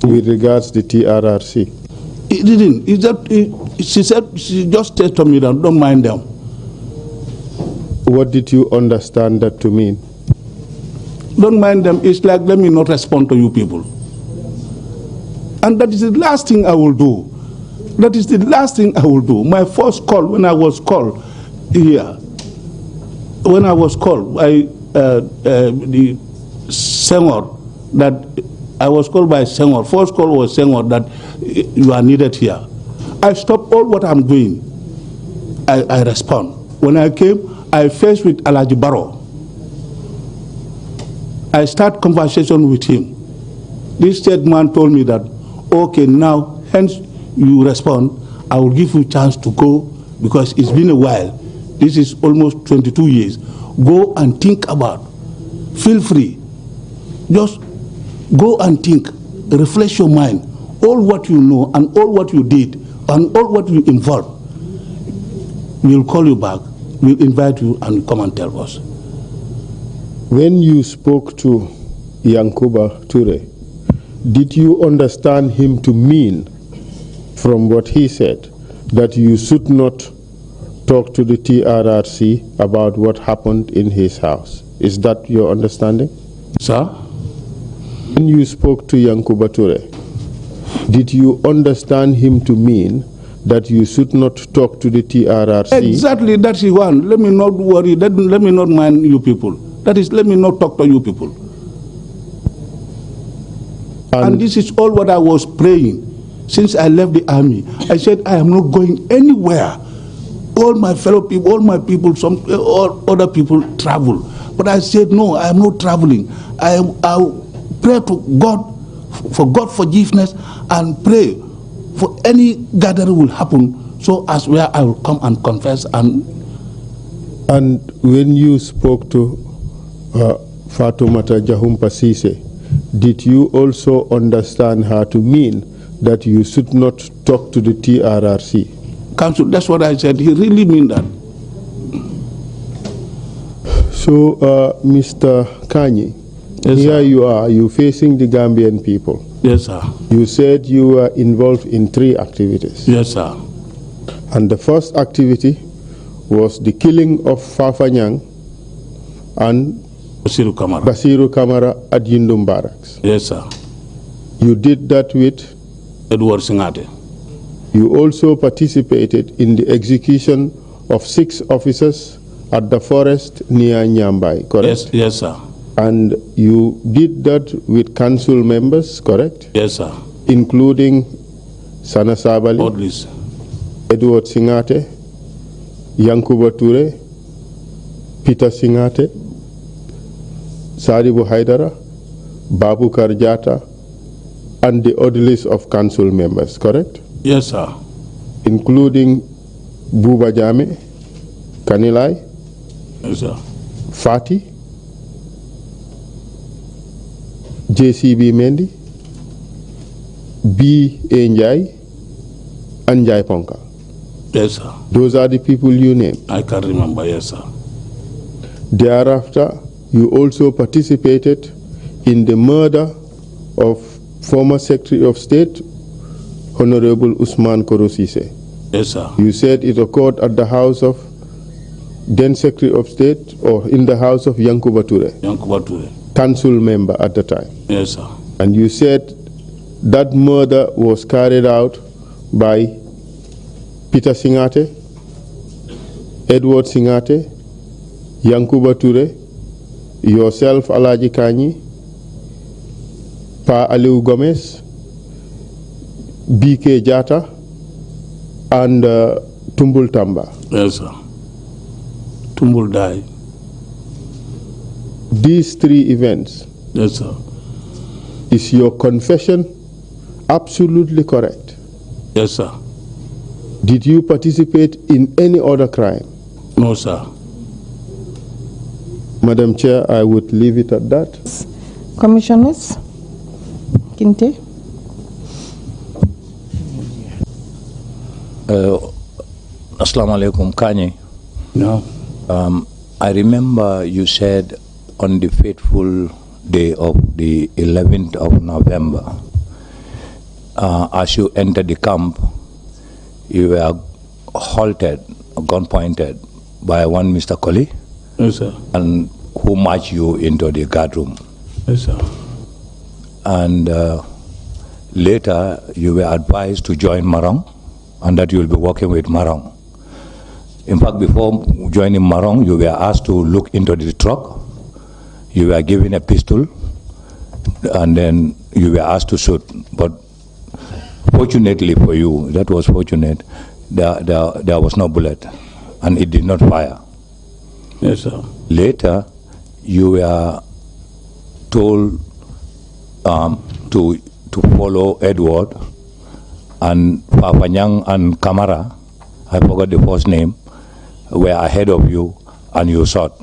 with regards to the TRRC? He didn't. She said, she just said to me that don't mind them. What did you understand that to mean? Don't mind them. It's like, let me not respond to you people. And that is the last thing I will do. That is the last thing I will do. My first call, when I was called here, when I was called by the Senghor, that I was called by Senghor. First call was Senghor that you are needed here. I stopped all what I'm doing. I respond. When I came, I faced with Alagie Barrow. I start conversation with him. This third man told me that, okay, now, hence you respond, I will give you a chance to go because it's been a while. This is almost 22 years. Go and think about. Feel free. Just go and think. Refresh your mind. All what you know and all what you did and all what you involved. We'll call you back. We'll invite you and come and tell us. When you spoke to Yankuba Ture, did you understand him to mean, from what he said, that you should not talk to the TRRC about what happened in his house? Is that your understanding? Sir? When you spoke to Yankuba Ture, did you understand him to mean that you should not talk to the TRRC? Exactly, that's the one. Let me not worry. Let me not mind you people. That is, let me not talk to you people. And this is all what I was praying since I left the army. I said, I am not going anywhere. All my fellow people, all my people, all other people travel. But I said, no, I am not traveling. I pray to God for God forgiveness and pray for any gathering will happen so as where I will come and confess. And when you spoke to Fatoumata Jahumpa Ceesay, did you also understand her to mean that you should not talk to the TRRC? Council, that's what I said. He really mean that. So, Mr. Kanyi, yes, here sir. you are, you facing the Gambian people. Yes, sir. You said you were involved in 3 activities. Yes, sir. And the first activity was the killing of Fafa Nyang and Basiru Kamara at Yindum Barracks. Yes, sir. You did that with Edward Singate. You also participated in the execution of 6 officers at the forest near Nyambai, correct? Yes, yes, sir. And you did that with council members, correct? Yes, sir. Including Sana Sabali, Edward Singate, Yankuba Ture, Peter Singate, Sadibu Haidara, Babu Karjata, and the other list of council members, correct? Yes, sir. Including Buba Jame, Kanilai, Yes, sir. Fati, JCB Mendi, B. Njai, and Njai Ponka. Yes, sir. Those are the people you named. I can remember, yes, sir. Thereafter, you also participated in the murder of former Secretary of State, Honorable Usman Koro Ceesay. Yes, sir. You said it occurred at the house of then Secretary of State, or in the house of Yankuba Ture, Yankuba Ture. council member at the time. Yes, sir. And you said that murder was carried out by Peter Singate, Edward Singate, Yankuba Ture, yourself, Alagie Kanyi, Pa Aliu Gomez, BK Jata, and Tumbul Tamba. Yes, sir. Tumbul died. These three events, Yes, sir. is your confession absolutely correct? Yes, sir. Did you participate in any other crime? No, sir. Madam Chair, I would leave it at that. Commissioners, Kinte. Assalamu alaikum, Kanyi. No. I remember you said on the fateful day of the 11th of November, as you entered the camp, you were halted, gun pointed by one Mr. Colley, Yes, sir. and who marched you into the guard room. Yes, sir. And later, you were advised to join Marong, and that you will be working with Marong. In fact, before joining Marong, you were asked to look into the truck. You were given a pistol, and then you were asked to shoot. But fortunately for you, that was fortunate, there was no bullet, and it did not fire. Yes, sir. Later, you were told to follow Edward, and Fafa Nyang and Kamara, I forgot the first name, were ahead of you, and you shot.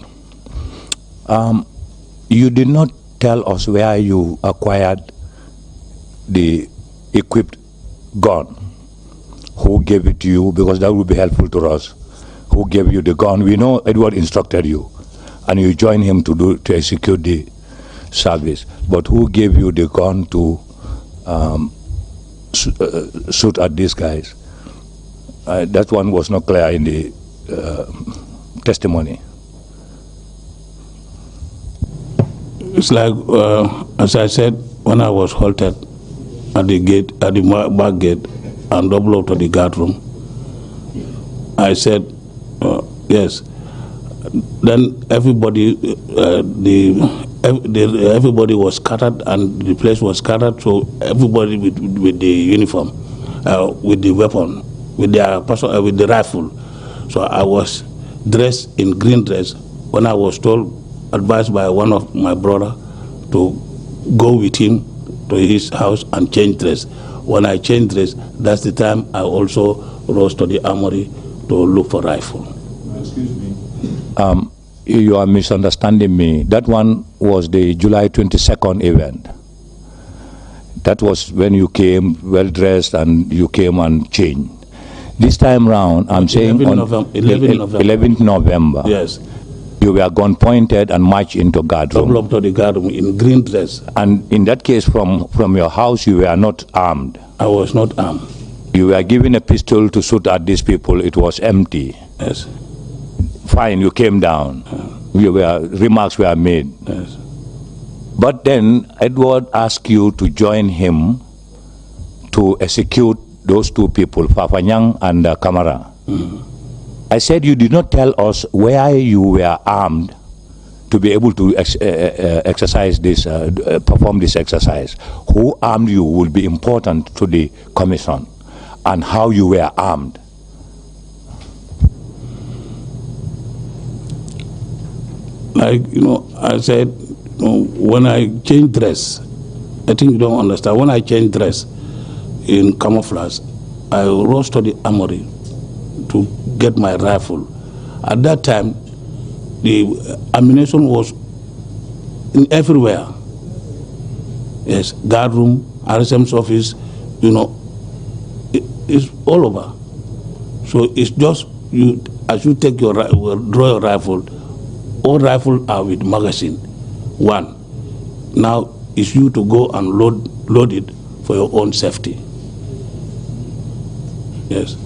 You did not tell us where you acquired the equipped gun. Who gave it to you? Because that would be helpful to us. Who gave you the gun? We know Edward instructed you, and you joined him to execute the service. But who gave you the gun to shoot at these guys? That one was not clear in the testimony. It's like, as I said, when I was halted at the gate, at the back gate, and double up to the guard room, I said, yes. Then everybody, everybody was scattered, and the place was scattered. So everybody with the uniform, with the weapon, with their with the rifle. So I was dressed in green dress. When I was told, advised by one of my brother to go with him to his house and change dress. When I changed dress, that's the time I also rose to the armory to look for rifle. Excuse me. You are misunderstanding me. That one was the July 22nd event. That was when you came well dressed and you came and changed. This time round, I'm saying on 11th November. Yes. You were gun pointed and marched into guard room. Double up to the guard room in green dress. And in that case, from your house, you were not armed. I was not armed. You were given a pistol to shoot at these people. It was empty. Yes. Fine, you came down. Remarks were made. Yes. But then Edward asked you to join him to execute those two people, Fafa Nyang and Kamara. Mm-hmm. I said you did not tell us where you were armed to be able to exercise this, perform this exercise. Who armed you will be important to the commission, and how you were armed. Like, I said, when I changed dress, I think you don't understand. When I changed dress in camouflage, I rose to the armory to get my rifle. At that time, the ammunition was in everywhere. Yes, guard room, RSM's office, it's all over. So it's just you, as you take draw your rifle, all rifles are with magazine, one. Now it's you to go and load it for your own safety. Yes.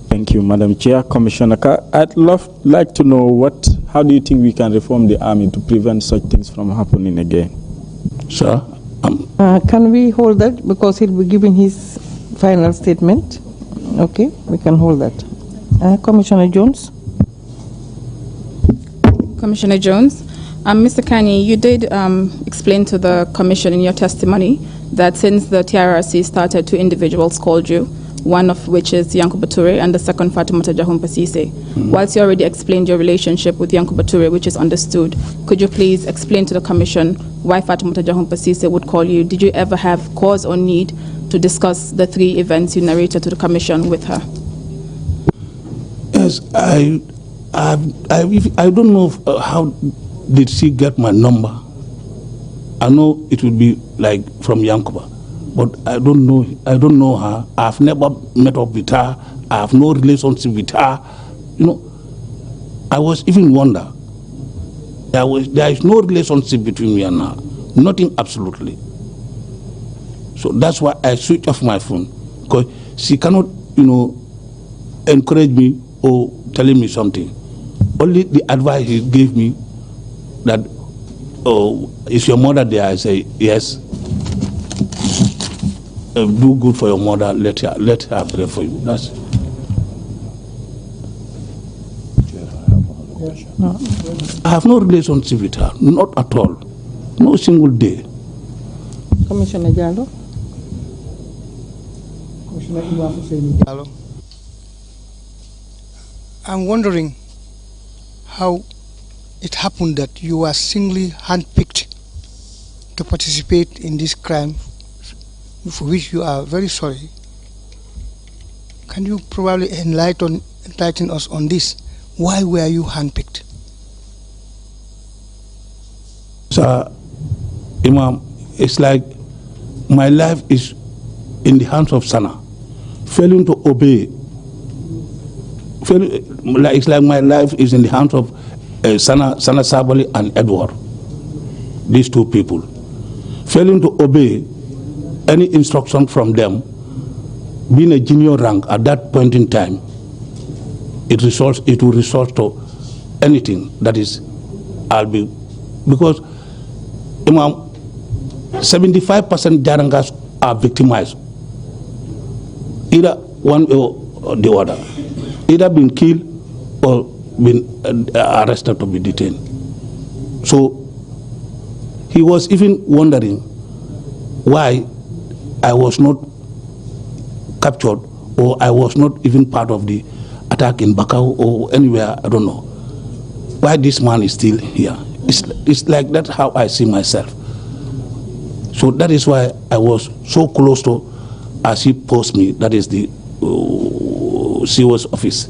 Thank you, Madam Chair. Commissioner Ka, I'd like to know how do you think we can reform the army to prevent such things from happening again? Sir? Can we hold that because he'll be giving his final statement? Okay, we can hold that. Commissioner Jones. Commissioner Jones. Mr. Kanyi, you did explain to the Commission in your testimony that since the TRRC started, 2 individuals called you, one of which is Yankuba Toure and the second Fatoumata Jahumpa Ceesay. Whilst you already explained your relationship with Yankuba Toure, which is understood, could you please explain to the Commission why Fatoumata Jahumpa Ceesay would call you? Did you ever have cause or need to discuss the 3 events you narrated to the Commission with her? Yes, I don't know how did she get my number. I know it would be like from Yankuba, but I don't know her. I've never met up with her. I have no relationship with her. I was even wonder. There is no relationship between me and her. Nothing, absolutely. So that's why I switch off my phone, because she cannot, encourage me or telling me something. Only the advice he gave me that, is your mother there? I say, yes. Do good for your mother, let her pray for you. That's it. I have no relationship with her, not at all. No single day. Commissioner Jallo. Hello. I'm wondering how it happened that you were singly handpicked to participate in this crime, for which you are very sorry. Can you probably enlighten us on this? Why were you handpicked? Sir, Imam, it's like my life is in the hands of Sana. Failing to obey, it's like my life is in the hands of Sana Sabali and Edward, these 2 people. Failing to obey any instruction from them, being a junior rank at that point in time, it will resort to anything that is, because Imam, 75% Jarangas are victimized, either one or the other, either been killed or been arrested to be detained. So he was even wondering why I was not captured, or I was not even part of the attack in Bakau or anywhere, I don't know. Why this man is still here? It's like that's how I see myself. So that is why I was so close to, as he posted me, that is the CO's office.